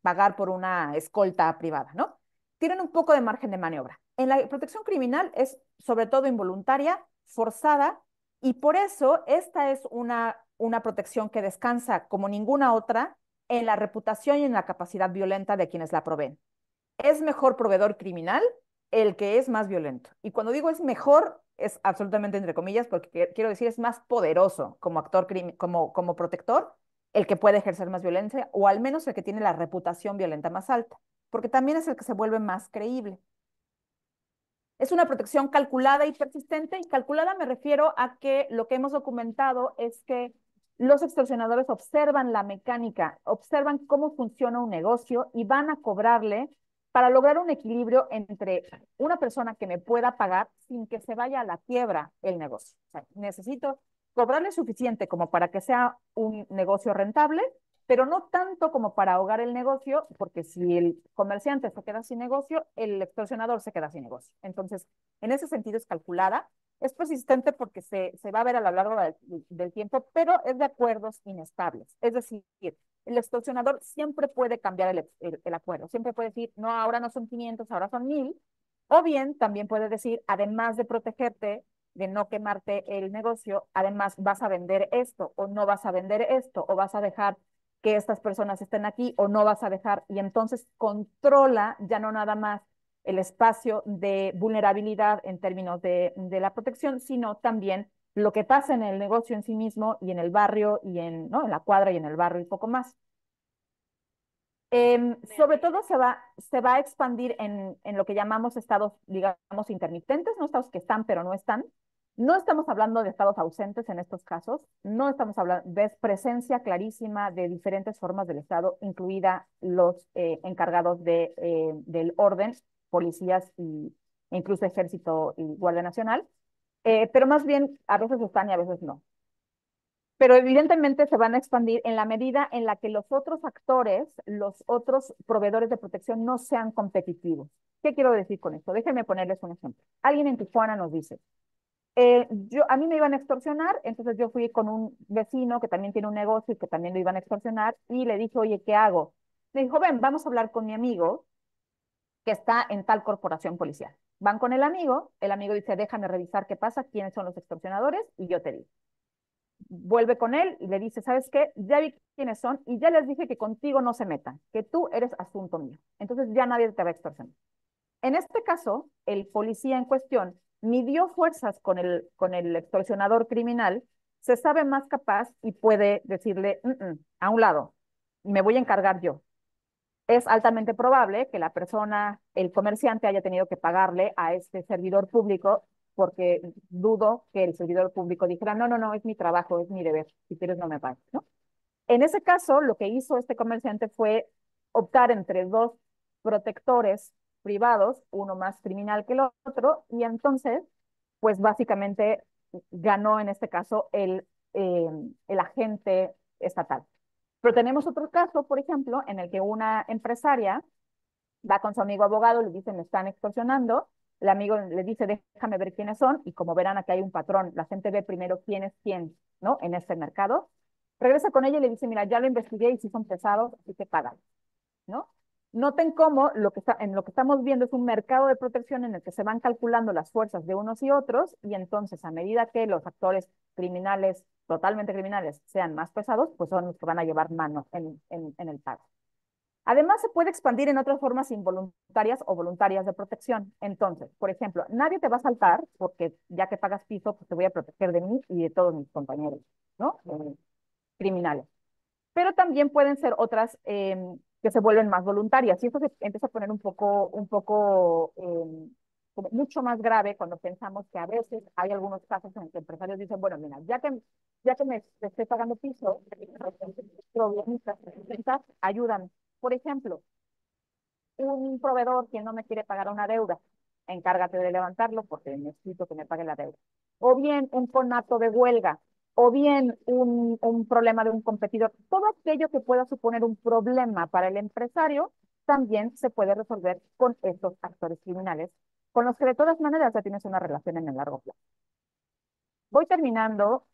pagar por una escolta privada, ¿no? Tienen un poco de margen de maniobra. En la protección criminal es sobre todo involuntaria, forzada, y por eso esta es una protección que descansa como ninguna otra en la reputación y en la capacidad violenta de quienes la proveen. Es mejor proveedor criminal el que es más violento. Y cuando digo es mejor, es absolutamente entre comillas, porque quiero decir es más poderoso como actor, como protector, el que puede ejercer más violencia, o al menos el que tiene la reputación violenta más alta, porque también es el que se vuelve más creíble. Es una protección calculada y persistente, y calculada me refiero a que lo que hemos documentado es que los extorsionadores observan la mecánica, observan cómo funciona un negocio y van a cobrarle para lograr un equilibrio entre una persona que me pueda pagar sin que se vaya a la quiebra el negocio. O sea, necesito cobrarle suficiente como para que sea un negocio rentable, pero no tanto como para ahogar el negocio, porque si el comerciante se queda sin negocio, el extorsionador se queda sin negocio. Entonces, en ese sentido es calculada, es persistente porque se va a ver a lo largo del tiempo, pero es de acuerdos inestables. Es decir, el extorsionador siempre puede cambiar el acuerdo, siempre puede decir, no, ahora no son 500, ahora son 1000, o bien también puede decir, además de protegerte, de no quemarte el negocio, además vas a vender esto o no vas a vender esto o vas a dejar que estas personas estén aquí o no vas a dejar, y entonces controla ya no nada más el espacio de vulnerabilidad en términos de la protección, sino también lo que pasa en el negocio en sí mismo y en el barrio y ¿no? en la cuadra y en el barrio y poco más. Sobre todo se va a expandir en lo que llamamos estados, digamos, intermitentes, no estados que están pero no están. No estamos hablando de estados ausentes en estos casos, no estamos hablando de presencia clarísima de diferentes formas del Estado, incluida los encargados del orden, policías e incluso ejército y Guardia Nacional, pero más bien a veces están y a veces no. Pero evidentemente se van a expandir en la medida en la que los otros actores, los otros proveedores de protección no sean competitivos. ¿Qué quiero decir con esto? Déjenme ponerles un ejemplo. Alguien en Tijuana nos dice, a mí me iban a extorsionar, entonces yo fui con un vecino que también tiene un negocio y que también lo iban a extorsionar y le dije, oye, ¿qué hago? Me dijo, ven, vamos a hablar con mi amigo que está en tal corporación policial. Van con el amigo dice, déjame revisar qué pasa, quiénes son los extorsionadores y yo te digo. Vuelve con él y le dice, ¿sabes qué? Ya vi quiénes son y ya les dije que contigo no se metan, que tú eres asunto mío. Entonces ya nadie te va a extorsionar. En este caso, el policía en cuestión midió fuerzas con el extorsionador criminal, se sabe más capaz y puede decirle, a un lado, me voy a encargar yo. Es altamente probable que la persona, el comerciante, haya tenido que pagarle a este servidor público, porque dudo que el servidor público dijera, no, no, no, es mi trabajo, es mi deber, si quieres no me pagues, ¿no? En ese caso, lo que hizo este comerciante fue optar entre dos protectores privados, uno más criminal que el otro, y entonces, pues básicamente ganó en este caso el agente estatal. Pero tenemos otro caso, por ejemplo, en el que una empresaria va con su amigo abogado, le dice, me están extorsionando, el amigo le dice, déjame ver quiénes son, y como verán, aquí hay un patrón, la gente ve primero quién es quién, ¿no? En este mercado. Regresa con ella y le dice, mira, ya lo investigué y sí son pesados, así que pagan, ¿no? Noten cómo en lo que estamos viendo es un mercado de protección en el que se van calculando las fuerzas de unos y otros, y entonces a medida que los actores criminales, totalmente criminales, sean más pesados, pues son los que van a llevar mano en el pago. Además, se puede expandir en otras formas involuntarias o voluntarias de protección. Entonces, por ejemplo, nadie te va a saltar porque ya que pagas piso, pues te voy a proteger de mí y de todos mis compañeros, ¿no? Criminales. Pero también pueden ser otras que se vuelven más voluntarias. Y esto se empieza a poner como mucho más grave cuando pensamos que a veces hay algunos casos en que empresarios dicen, bueno, mira, ya que me estoy pagando piso, problemitas, ayúdame. Por ejemplo, un proveedor que no me quiere pagar una deuda, encárgate de levantarlo porque necesito que me pague la deuda. O bien un conato de huelga, o bien un problema de un competidor. Todo aquello que pueda suponer un problema para el empresario también se puede resolver con estos actores criminales, con los que de todas maneras ya tienes una relación en el largo plazo. Voy terminando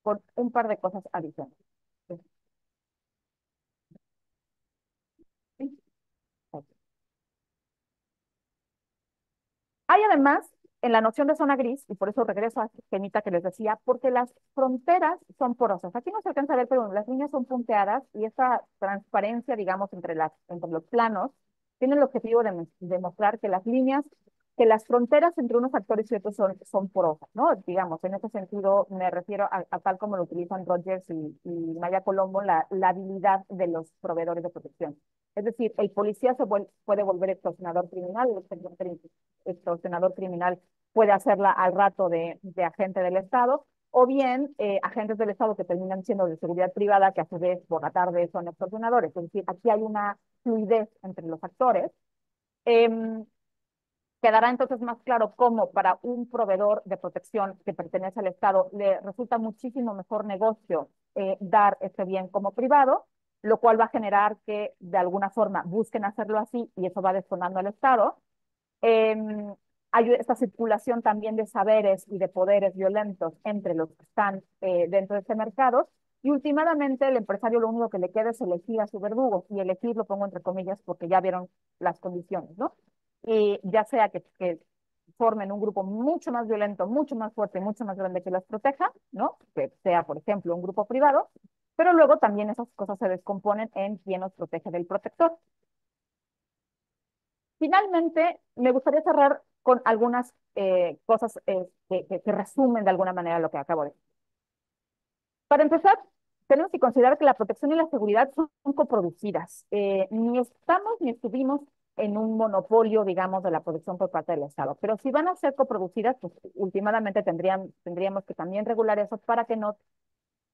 con un par de cosas adicionales. ¿Sí? Hay además en la noción de zona gris, y por eso regreso a esta esquemita que les decía, porque las fronteras son porosas. Aquí no se alcanza a ver, pero las líneas son punteadas y esa transparencia, digamos, entre los planos, tiene el objetivo de demostrar que las líneas, que las fronteras entre unos actores y otros son porosas, ¿no? Digamos, en ese sentido me refiero a tal como lo utilizan Rogers y Maya Colombo, la habilidad de los proveedores de protección. Es decir, el policía puede volver extorsionador criminal, el extorsionador criminal puede hacerla al rato de agente del Estado, o bien agentes del Estado que terminan siendo de seguridad privada, que a su vez por la tarde son extorsionadores. Es decir, aquí hay una fluidez entre los actores. Eh, Quedará entonces más claro cómo para un proveedor de protección que pertenece al Estado le resulta muchísimo mejor negocio dar este bien como privado, lo cual va a generar que de alguna forma busquen hacerlo así y eso va desfonando al Estado. Eh, Hay esta circulación también de saberes y de poderes violentos entre los que están dentro de este mercado. Y últimamente el empresario lo único que le queda es elegir a su verdugo, y elegir lo pongo entre comillas porque ya vieron las condiciones, ¿no? Y ya sea que formen un grupo mucho más violento, mucho más fuerte, mucho más grande que las proteja, ¿no? Que sea, por ejemplo, un grupo privado, pero luego también esas cosas se descomponen en quién nos protege del protector. Finalmente, me gustaría cerrar con algunas cosas que resumen de alguna manera lo que acabo de decir. Para empezar, tenemos que considerar que la protección y la seguridad son coproducidas. Ni estamos ni estuvimos en un monopolio, digamos, de la protección por parte del Estado. Pero si van a ser coproducidas, pues últimamente tendríamos que también regular eso para que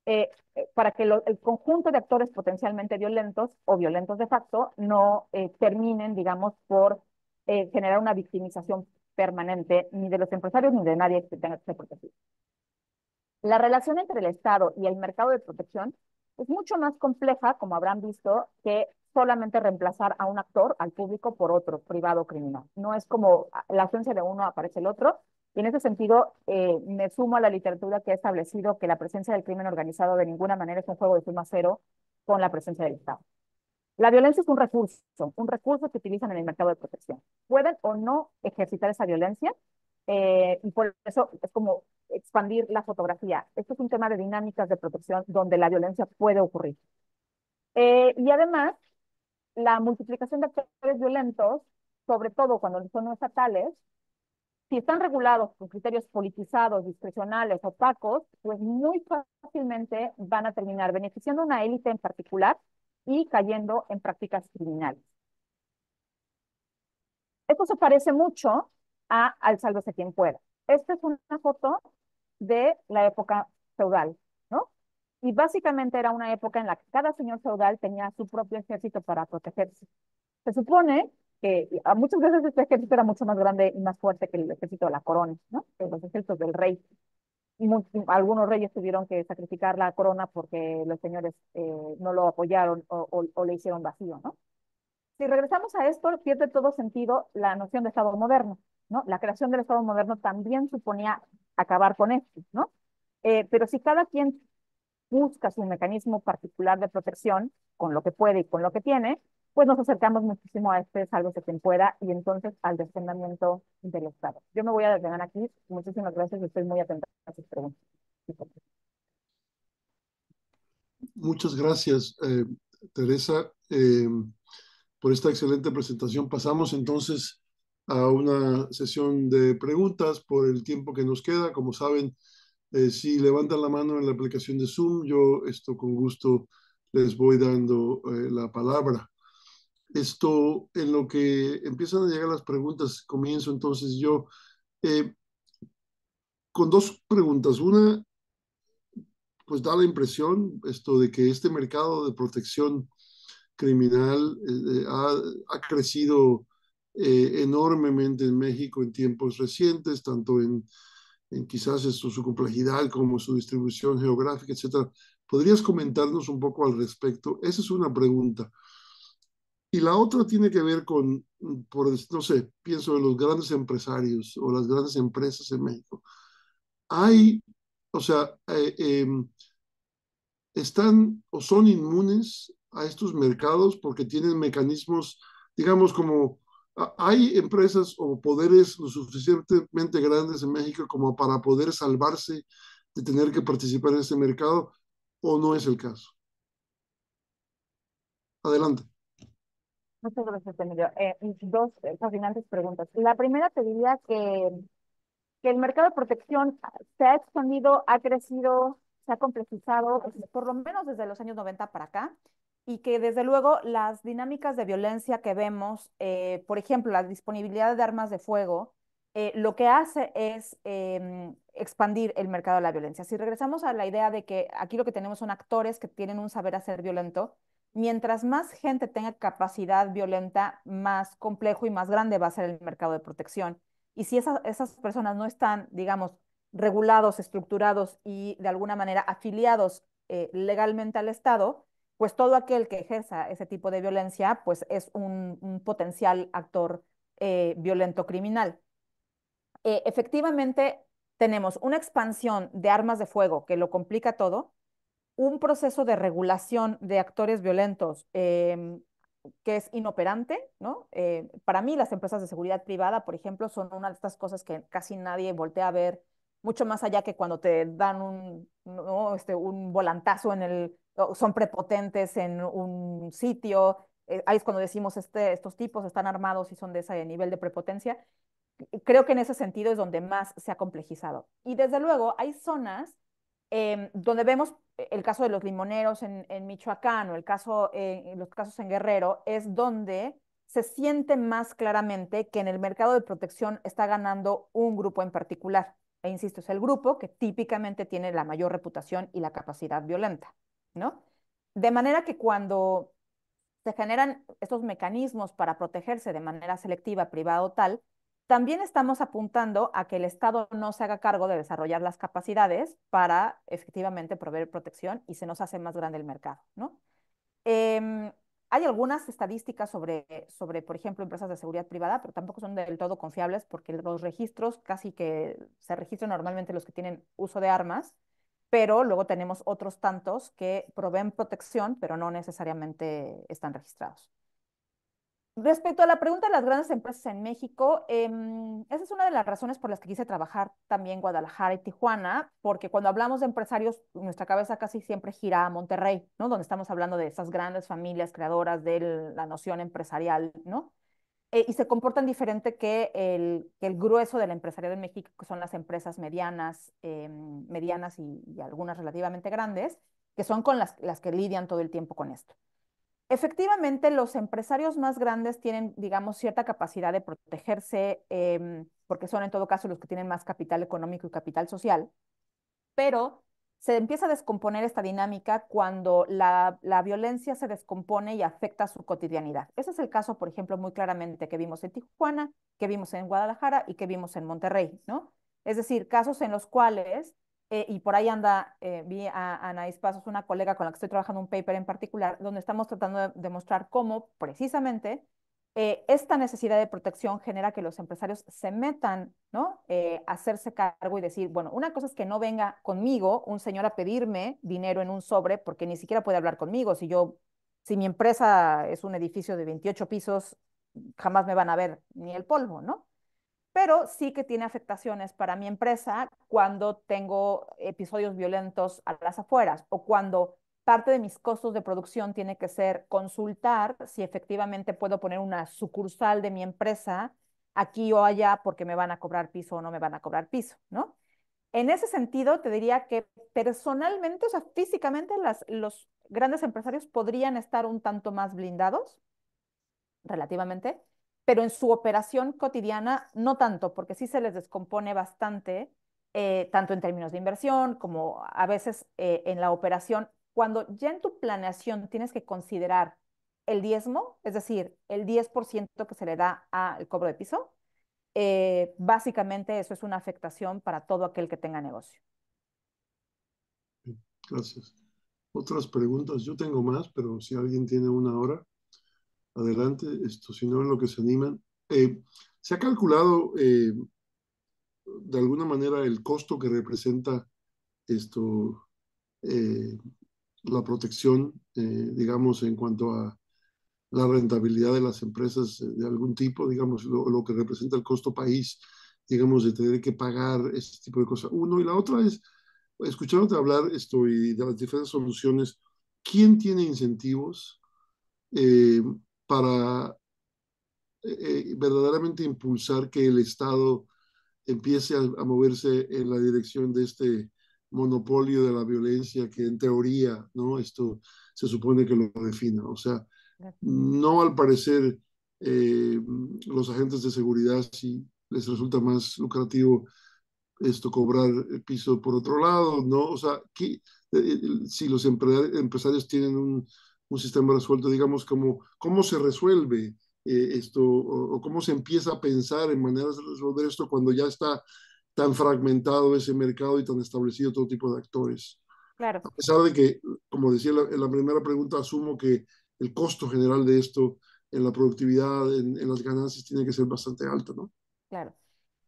el conjunto de actores potencialmente violentos o violentos de facto no terminen, digamos, por generar una victimización permanente ni de los empresarios ni de nadie que tenga que ser protegido. La relación entre el Estado y el mercado de protección es mucho más compleja, como habrán visto, que solamente reemplazar a un actor, al público, por otro, privado o criminal. No es como la ausencia de uno aparece el otro. Y en ese sentido, me sumo a la literatura que ha establecido que la presencia del crimen organizado de ninguna manera es un juego de suma cero con la presencia del Estado. La violencia es un recurso que utilizan en el mercado de protección. Pueden o no ejercitar esa violencia, y por eso es como expandir la fotografía. Esto es un tema de dinámicas de protección donde la violencia puede ocurrir. Y además, la multiplicación de actores violentos, sobre todo cuando son no estatales, Si están regulados con criterios politizados, discrecionales, opacos, pues muy fácilmente van a terminar beneficiando a una élite en particular y cayendo en prácticas criminales. Esto se parece mucho al sálvese quien pueda. Esta es una foto de la época feudal, ¿no? Y básicamente era una época en la que cada señor feudal tenía su propio ejército para protegerse. Se supone que muchas veces este ejército era mucho más grande y más fuerte que el ejército de la corona, ¿no? Que los ejércitos del rey. Y algunos reyes tuvieron que sacrificar la corona porque los señores no lo apoyaron o le hicieron vacío, ¿no? Si regresamos a esto, pierde todo sentido la noción de Estado moderno, ¿no? La creación del Estado moderno también suponía acabar con esto, ¿no? Pero si cada quien busca su mecanismo particular de protección con lo que puede y con lo que tiene, pues nos acercamos muchísimo a este sálvese quien pueda y entonces al desfundamiento del Estado. Yo me voy a detener aquí. Muchísimas gracias y estoy muy atenta a sus preguntas. Muchas gracias, Teresa, por esta excelente presentación. Pasamos entonces a una sesión de preguntas por el tiempo que nos queda. Como saben, si levantan la mano en la aplicación de Zoom, yo esto con gusto les voy dando la palabra. Esto, en lo que empiezan a llegar las preguntas, comienzo entonces yo eh, con dos preguntas. Una, pues da la impresión esto de que este mercado de protección criminal ha crecido enormemente en México en tiempos recientes, tanto en quizás esto, su complejidad como su distribución geográfica, etcétera. ¿Podrías comentarnos un poco al respecto? Esa es una pregunta. Y la otra tiene que ver con, no sé, pienso en los grandes empresarios o las grandes empresas en México. Hay, o sea, están o son inmunes a estos mercados porque tienen mecanismos, digamos, como hay empresas o poderes lo suficientemente grandes en México como para poder salvarse de tener que participar en ese mercado, o no es el caso. Adelante. Muchas gracias, Emilio. Dos fascinantes preguntas. La primera te diría que el mercado de protección se ha expandido, ha crecido, se ha complejizado, por lo menos desde los años 90 para acá, y que desde luego las dinámicas de violencia que vemos, por ejemplo, la disponibilidad de armas de fuego, lo que hace es expandir el mercado de la violencia. Si regresamos a la idea de que aquí lo que tenemos son actores que tienen un saber hacer violento, mientras más gente tenga capacidad violenta, más complejo y más grande va a ser el mercado de protección. Y si esas personas no están, digamos, regulados, estructurados y de alguna manera afiliados legalmente al Estado, pues todo aquel que ejerza ese tipo de violencia, pues es un potencial actor violento criminal. Efectivamente, tenemos una expansión de armas de fuego que lo complica todo, un proceso de regulación de actores violentos que es inoperante, ¿no? Para mí las empresas de seguridad privada, por ejemplo, son una de estas cosas que casi nadie voltea a ver, mucho más allá que cuando te dan ¿no? Un volantazo son prepotentes en un sitio, ahí es cuando decimos estos tipos están armados y son de ese nivel de prepotencia. Creo que en ese sentido es donde más se ha complejizado. Y desde luego hay zonas donde vemos el caso de los limoneros en Michoacán o los casos en Guerrero, es donde se siente más claramente que en el mercado de protección está ganando un grupo en particular. E insisto, es el grupo que típicamente tiene la mayor reputación y la capacidad violenta, ¿no? De manera que cuando se generan estos mecanismos para protegerse de manera selectiva, privada o tal, también estamos apuntando a que el Estado no se haga cargo de desarrollar las capacidades para efectivamente proveer protección y se nos hace más grande el mercado, ¿no? Eh, hay algunas estadísticas sobre, por ejemplo, empresas de seguridad privada, pero tampoco son del todo confiables porque los registros casi que se registran normalmente los que tienen uso de armas, pero luego tenemos otros tantos que proveen protección, pero no necesariamente están registrados. Respecto a la pregunta de las grandes empresas en México, esa es una de las razones por las que quise trabajar también Guadalajara y Tijuana, porque cuando hablamos de empresarios, nuestra cabeza casi siempre gira a Monterrey, ¿no? Donde estamos hablando de esas grandes familias creadoras de la noción empresarial, ¿no? y se comportan diferente que el grueso del empresariado en México, que son las empresas medianas, medianas y algunas relativamente grandes, que son con las que lidian todo el tiempo con esto. Efectivamente, los empresarios más grandes tienen, digamos, cierta capacidad de protegerse, porque son en todo caso los que tienen más capital económico y capital social, pero se empieza a descomponer esta dinámica cuando la violencia se descompone y afecta su cotidianidad. Ese es el caso, por ejemplo, muy claramente que vimos en Tijuana, que vimos en Guadalajara y que vimos en Monterrey, ¿no? Es decir, casos en los cuales, y por ahí anda, vi a Anaís Pasos, una colega con la que estoy trabajando un paper en particular, donde estamos tratando de demostrar cómo precisamente esta necesidad de protección genera que los empresarios se metan, ¿no? Hacerse cargo y decir, bueno, una cosa es que no venga conmigo un señor a pedirme dinero en un sobre porque ni siquiera puede hablar conmigo. Si mi empresa es un edificio de 28 pisos, jamás me van a ver ni el polvo, ¿no? Pero sí que tiene afectaciones para mi empresa cuando tengo episodios violentos a las afueras o cuando parte de mis costos de producción tiene que ser consultar si efectivamente puedo poner una sucursal de mi empresa aquí o allá porque me van a cobrar piso o no me van a cobrar piso, ¿no? En ese sentido, te diría que personalmente, o sea, físicamente los grandes empresarios podrían estar un tanto más blindados relativamente, pero en su operación cotidiana no tanto, porque sí se les descompone bastante, tanto en términos de inversión como a veces en la operación. Cuando ya en tu planeación tienes que considerar el diezmo, es decir, el 10% que se le da al cobro de piso, básicamente eso es una afectación para todo aquel que tenga negocio. Gracias. Otras preguntas, yo tengo más, pero si alguien tiene una hora, adelante, si no es lo que se animan. Se ha calculado de alguna manera el costo que representa esto, eh, la protección, digamos, en cuanto a la rentabilidad de las empresas de algún tipo, digamos, lo que representa el costo país, digamos, de tener que pagar ese tipo de cosas. Uno, y la otra es, escuchándote hablar y de las diferentes soluciones, ¿quién tiene incentivos eh, para verdaderamente impulsar que el Estado empiece a moverse en la dirección de este monopolio de la violencia que en teoría, ¿no? Esto se supone que lo defina. O sea, no al parecer eh, los agentes de seguridad, si les resulta más lucrativo cobrar el piso por otro lado, ¿no? O sea, si los empresarios tienen un sistema resuelto, digamos, cómo se resuelve o cómo se empieza a pensar en maneras de resolver esto cuando ya está tan fragmentado ese mercado y tan establecido todo tipo de actores. Claro, A pesar de que, como decía en la primera pregunta, asumo que el costo general de esto en la productividad, en las ganancias, tiene que ser bastante alto, ¿no? claro.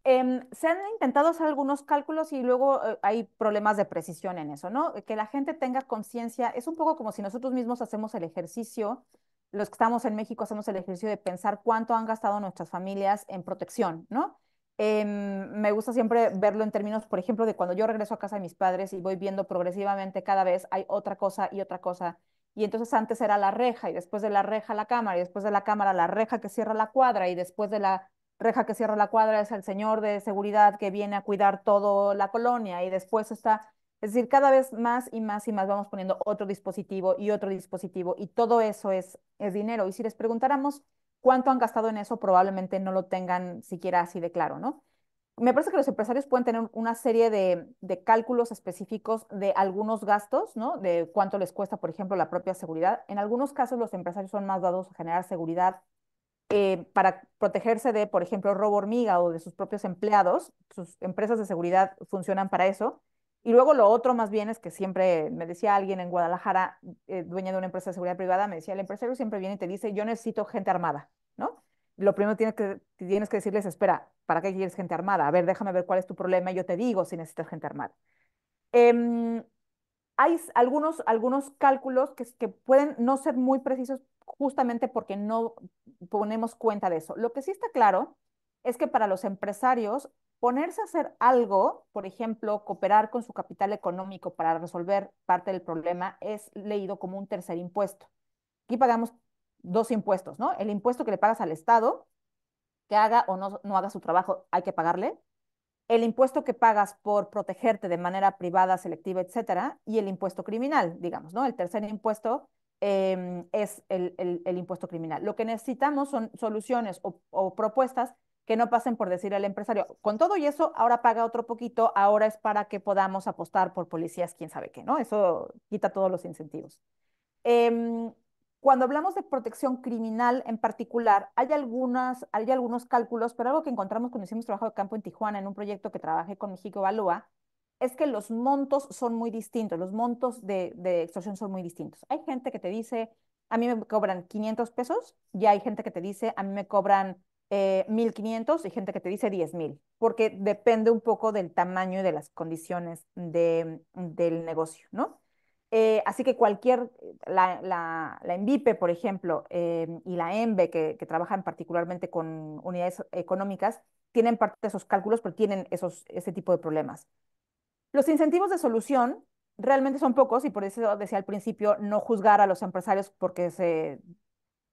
Se han intentado hacer algunos cálculos y luego hay problemas de precisión en eso, ¿no? Que la gente tenga conciencia, es un poco como si nosotros mismos hacemos el ejercicio, los que estamos en México hacemos el ejercicio de pensar cuánto han gastado nuestras familias en protección, ¿no? Me gusta siempre verlo en términos, por ejemplo, de cuando yo regreso a casa de mis padres y voy viendo progresivamente cada vez hay otra cosa y otra cosa. Y entonces antes era la reja y después de la reja la cámara y después de la cámara la reja que cierra la cuadra y después de la reja que cierra la cuadra es el señor de seguridad que viene a cuidar toda la colonia y después está, es decir, cada vez más y más y más vamos poniendo otro dispositivo y todo eso es dinero. Y si les preguntáramos cuánto han gastado en eso, probablemente no lo tengan siquiera así de claro, ¿no? Me parece que los empresarios pueden tener una serie de cálculos específicos de algunos gastos, ¿no? De cuánto les cuesta, por ejemplo, la propia seguridad. En algunos casos los empresarios son más dados a generar seguridad para protegerse de, por ejemplo, robo hormiga o de sus propios empleados. Sus empresas de seguridad funcionan para eso. Y luego lo otro más bien es que siempre me decía alguien en Guadalajara, dueña de una empresa de seguridad privada, me decía, el empresario siempre viene y te dice, yo necesito gente armada, ¿no? Lo primero tienes que decirles, espera, ¿para qué quieres gente armada? A ver, déjame ver cuál es tu problema y yo te digo si necesitas gente armada. Eh, Hay algunos cálculos que pueden no ser muy precisos justamente porque no ponemos cuenta de eso. Lo que sí está claro es que para los empresarios, ponerse a hacer algo, por ejemplo, cooperar con su capital económico para resolver parte del problema, es leído como un tercer impuesto. Aquí pagamos dos impuestos, ¿no? El impuesto que le pagas al Estado que haga o no haga su trabajo, hay que pagarle, el impuesto que pagas por protegerte de manera privada, selectiva, etcétera, y el impuesto criminal, digamos, ¿no? El tercer impuesto es el impuesto criminal. Lo que necesitamos son soluciones o propuestas que no pasen por decir al empresario, con todo y eso, ahora paga otro poquito, ahora es para que podamos apostar por policías, quién sabe qué, ¿no? Eso quita todos los incentivos. Eh, Cuando hablamos de protección criminal en particular, hay algunos cálculos, pero algo que encontramos cuando hicimos trabajo de campo en Tijuana, en un proyecto que trabajé con México Evalúa, es que los montos son muy distintos, los montos de extorsión son muy distintos. Hay gente que te dice, a mí me cobran 500 pesos, y hay gente que te dice, a mí me cobran 1,500, y gente que te dice 10,000, porque depende un poco del tamaño y de las condiciones del negocio, ¿no? Así que la ENVIPE, por ejemplo, y la ENVE, que trabajan particularmente con unidades económicas, tienen parte de esos cálculos, pero tienen ese tipo de problemas. Los incentivos de solución realmente son pocos, y por eso decía al principio, no juzgar a los empresarios porque se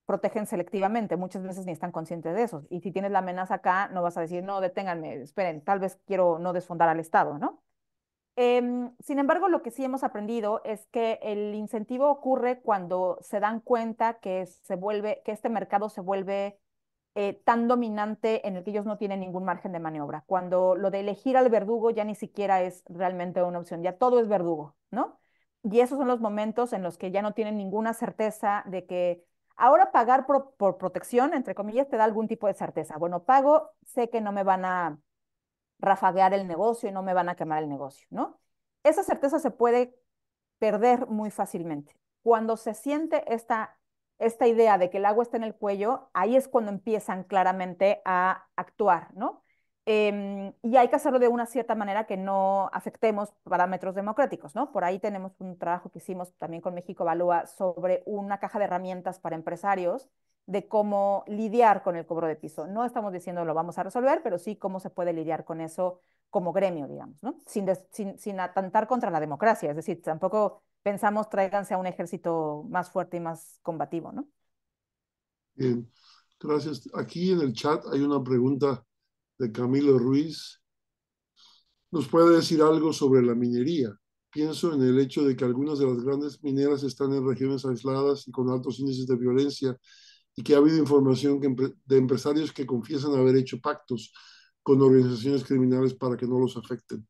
protegen selectivamente. Muchas veces ni están conscientes de eso. Y si tienes la amenaza acá, no vas a decir, no, deténganme, esperen, tal vez quiero no desfondar al Estado, ¿no? Sin embargo, lo que sí hemos aprendido es que el incentivo ocurre cuando se dan cuenta que este mercado se vuelve tan dominante en el que ellos no tienen ningún margen de maniobra. Cuando lo de elegir al verdugo ya ni siquiera es realmente una opción, ya todo es verdugo, ¿no? Y esos son los momentos en los que ya no tienen ninguna certeza de que ahora pagar por protección, entre comillas, te da algún tipo de certeza. Bueno, pago, sé que no me van a rafaguear el negocio y no me van a quemar el negocio, ¿no? Esa certeza se puede perder muy fácilmente. Cuando se siente esta idea de que el agua está en el cuello, ahí es cuando empiezan claramente a actuar, ¿no? Y hay que hacerlo de una cierta manera que no afectemos parámetros democráticos, ¿no? Por ahí tenemos un trabajo que hicimos también con México Evalúa sobre una caja de herramientas para empresarios de cómo lidiar con el cobro de piso. No estamos diciendo lo vamos a resolver, pero sí cómo se puede lidiar con eso como gremio, digamos, ¿no? Sin atentar contra la democracia, es decir, tampoco pensamos tráiganse a un ejército más fuerte y más combativo, ¿no? Bien, gracias. Aquí en el chat hay una pregunta de Camilo Ruiz. ¿Nos puede decir algo sobre la minería? Pienso en el hecho de que algunas de las grandes mineras están en regiones aisladas y con altos índices de violencia y que ha habido información de empresarios que confiesan haber hecho pactos con organizaciones criminales para que no los afecten.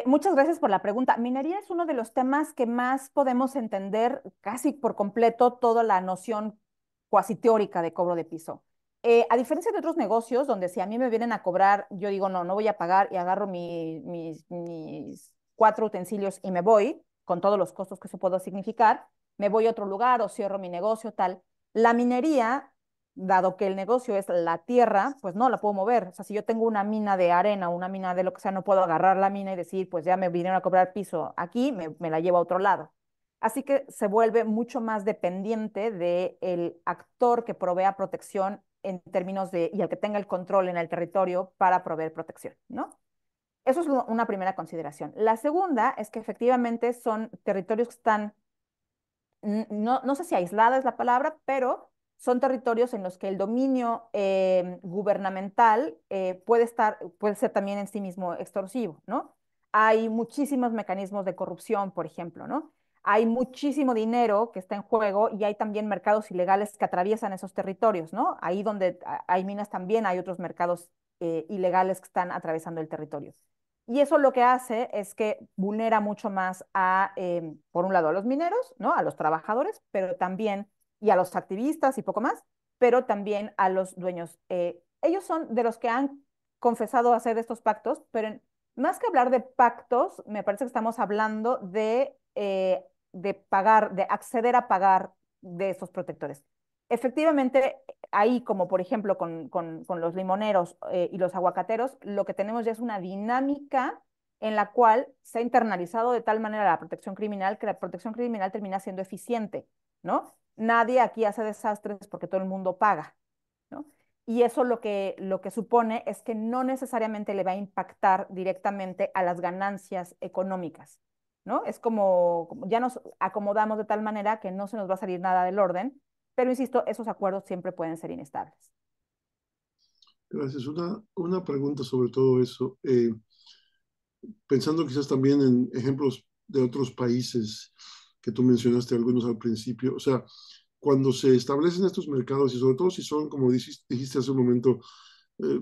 Muchas gracias por la pregunta. Minería es uno de los temas que más podemos entender casi por completo toda la noción cuasi teórica de cobro de piso. A diferencia de otros negocios, donde si a mí me vienen a cobrar, yo digo, no, no voy a pagar y agarro mis 4 utensilios y me voy, con todos los costos que eso puede significar, me voy a otro lugar o cierro mi negocio, tal. La minería, dado que el negocio es la tierra, pues no la puedo mover. O sea, si yo tengo una mina de arena o una mina de lo que sea, no puedo agarrar la mina y decir, pues ya me vinieron a cobrar piso aquí, me la llevo a otro lado. Así que se vuelve mucho más dependiente del actor que provea protección en términos de, y el que tenga el control en el territorio para proveer protección, ¿no? Eso es una primera consideración. La segunda es que efectivamente son territorios que están no sé si aislada es la palabra, pero son territorios en los que el dominio gubernamental puede ser también en sí mismo extorsivo, ¿no? Hay muchísimos mecanismos de corrupción, por ejemplo, ¿no? Hay muchísimo dinero que está en juego y hay también mercados ilegales que atraviesan esos territorios, ¿no? Ahí donde hay minas también hay otros mercados ilegales que están atravesando el territorio. Y eso lo que hace es que vulnera mucho más por un lado, a los mineros, ¿no? A los trabajadores, pero también, y a los activistas y poco más, pero también a los dueños. Ellos son de los que han confesado hacer estos pactos, pero más que hablar de pactos, me parece que estamos hablando de pagar, de acceder a pagar de estos protectores. Efectivamente, ahí, como por ejemplo con los limoneros y los aguacateros, lo que tenemos ya es una dinámica en la cual se ha internalizado de tal manera la protección criminal que la protección criminal termina siendo eficiente, ¿no? Nadie aquí hace desastres porque todo el mundo paga, ¿no? Y eso lo que supone es que no necesariamente le va a impactar directamente a las ganancias económicas, ¿no? Es como ya nos acomodamos de tal manera que no se nos va a salir nada del orden, pero insisto, esos acuerdos siempre pueden ser inestables. Gracias. Una pregunta sobre todo eso. Pensando quizás también en ejemplos de otros países que tú mencionaste algunos al principio, o sea, cuando se establecen estos mercados y sobre todo si son, como dijiste hace un momento,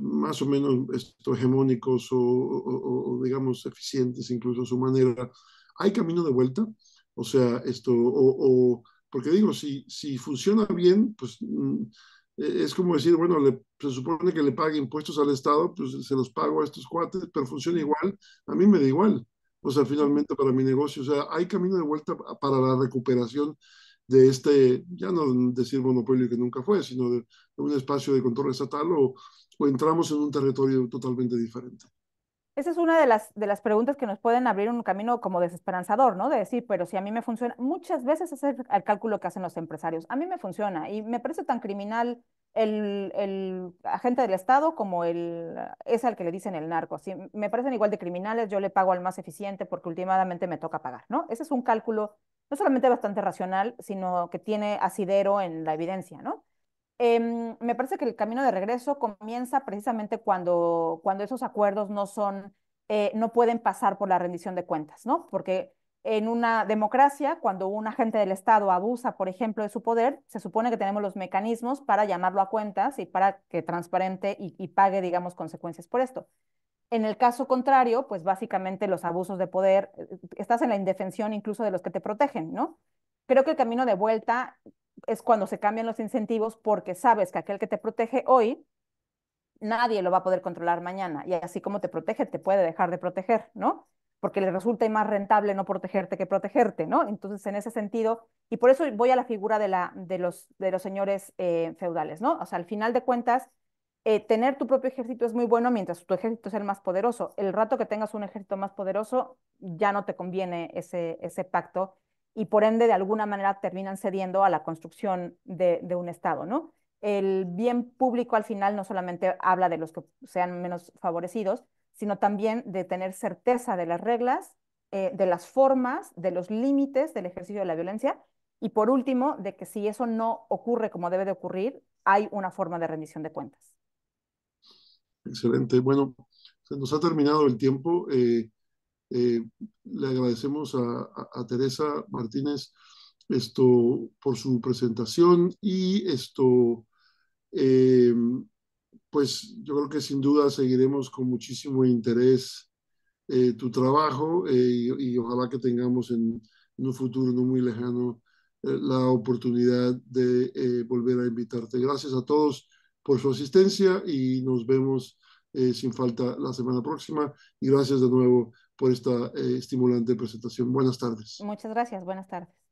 más o menos hegemónicos o, digamos eficientes incluso a su manera, ¿hay camino de vuelta? O sea, porque digo, si funciona bien, pues es como decir, bueno, se supone que le pague impuestos al Estado, pues se los pago a estos cuates, pero funciona igual, a mí me da igual. O sea, finalmente para mi negocio, o sea, hay camino de vuelta para la recuperación de este, ya no decir monopolio que nunca fue, sino de un espacio de control estatal o entramos en un territorio totalmente diferente. Esa es una de las preguntas que nos pueden abrir un camino como desesperanzador, ¿no? De decir, pero si a mí me funciona, muchas veces ese es el cálculo que hacen los empresarios. A mí me funciona y me parece tan criminal el agente del Estado como es al que le dicen el narco. Sí, me parecen igual de criminales, yo le pago al más eficiente porque últimamente me toca pagar, ¿no? Ese es un cálculo no solamente bastante racional, sino que tiene asidero en la evidencia, ¿no? Me parece que el camino de regreso comienza precisamente cuando esos acuerdos no pueden pasar por la rendición de cuentas, ¿no? Porque en una democracia, cuando un agente del Estado abusa, por ejemplo, de su poder, se supone que tenemos los mecanismos para llamarlo a cuentas y para que transparente y pague, digamos, consecuencias por esto. En el caso contrario, pues básicamente los abusos de poder, estás en la indefensión incluso de los que te protegen, ¿no? Creo que el camino de vuelta es cuando se cambian los incentivos porque sabes que aquel que te protege hoy, nadie lo va a poder controlar mañana. Y así como te protege, te puede dejar de proteger, ¿no? Porque le resulta más rentable no protegerte que protegerte, ¿no? Entonces, en ese sentido, y por eso voy a la figura de los señores feudales, ¿no? O sea, al final de cuentas, tener tu propio ejército es muy bueno mientras tu ejército es el más poderoso. El rato que tengas un ejército más poderoso, ya no te conviene ese pacto y por ende, de alguna manera, terminan cediendo a la construcción de un Estado, ¿no? El bien público al final no solamente habla de los que sean menos favorecidos, sino también de tener certeza de las reglas, de las formas, de los límites del ejercicio de la violencia y por último, de que si eso no ocurre como debe de ocurrir, hay una forma de rendición de cuentas. Excelente. Bueno, se nos ha terminado el tiempo. Eh, Le agradecemos a Teresa Martínez por su presentación y eh, pues yo creo que sin duda seguiremos con muchísimo interés tu trabajo y ojalá que tengamos en un futuro no muy lejano la oportunidad de volver a invitarte. Gracias a todos por su asistencia y nos vemos sin falta la semana próxima y gracias de nuevo por esta estimulante presentación. Buenas tardes. Muchas gracias, buenas tardes.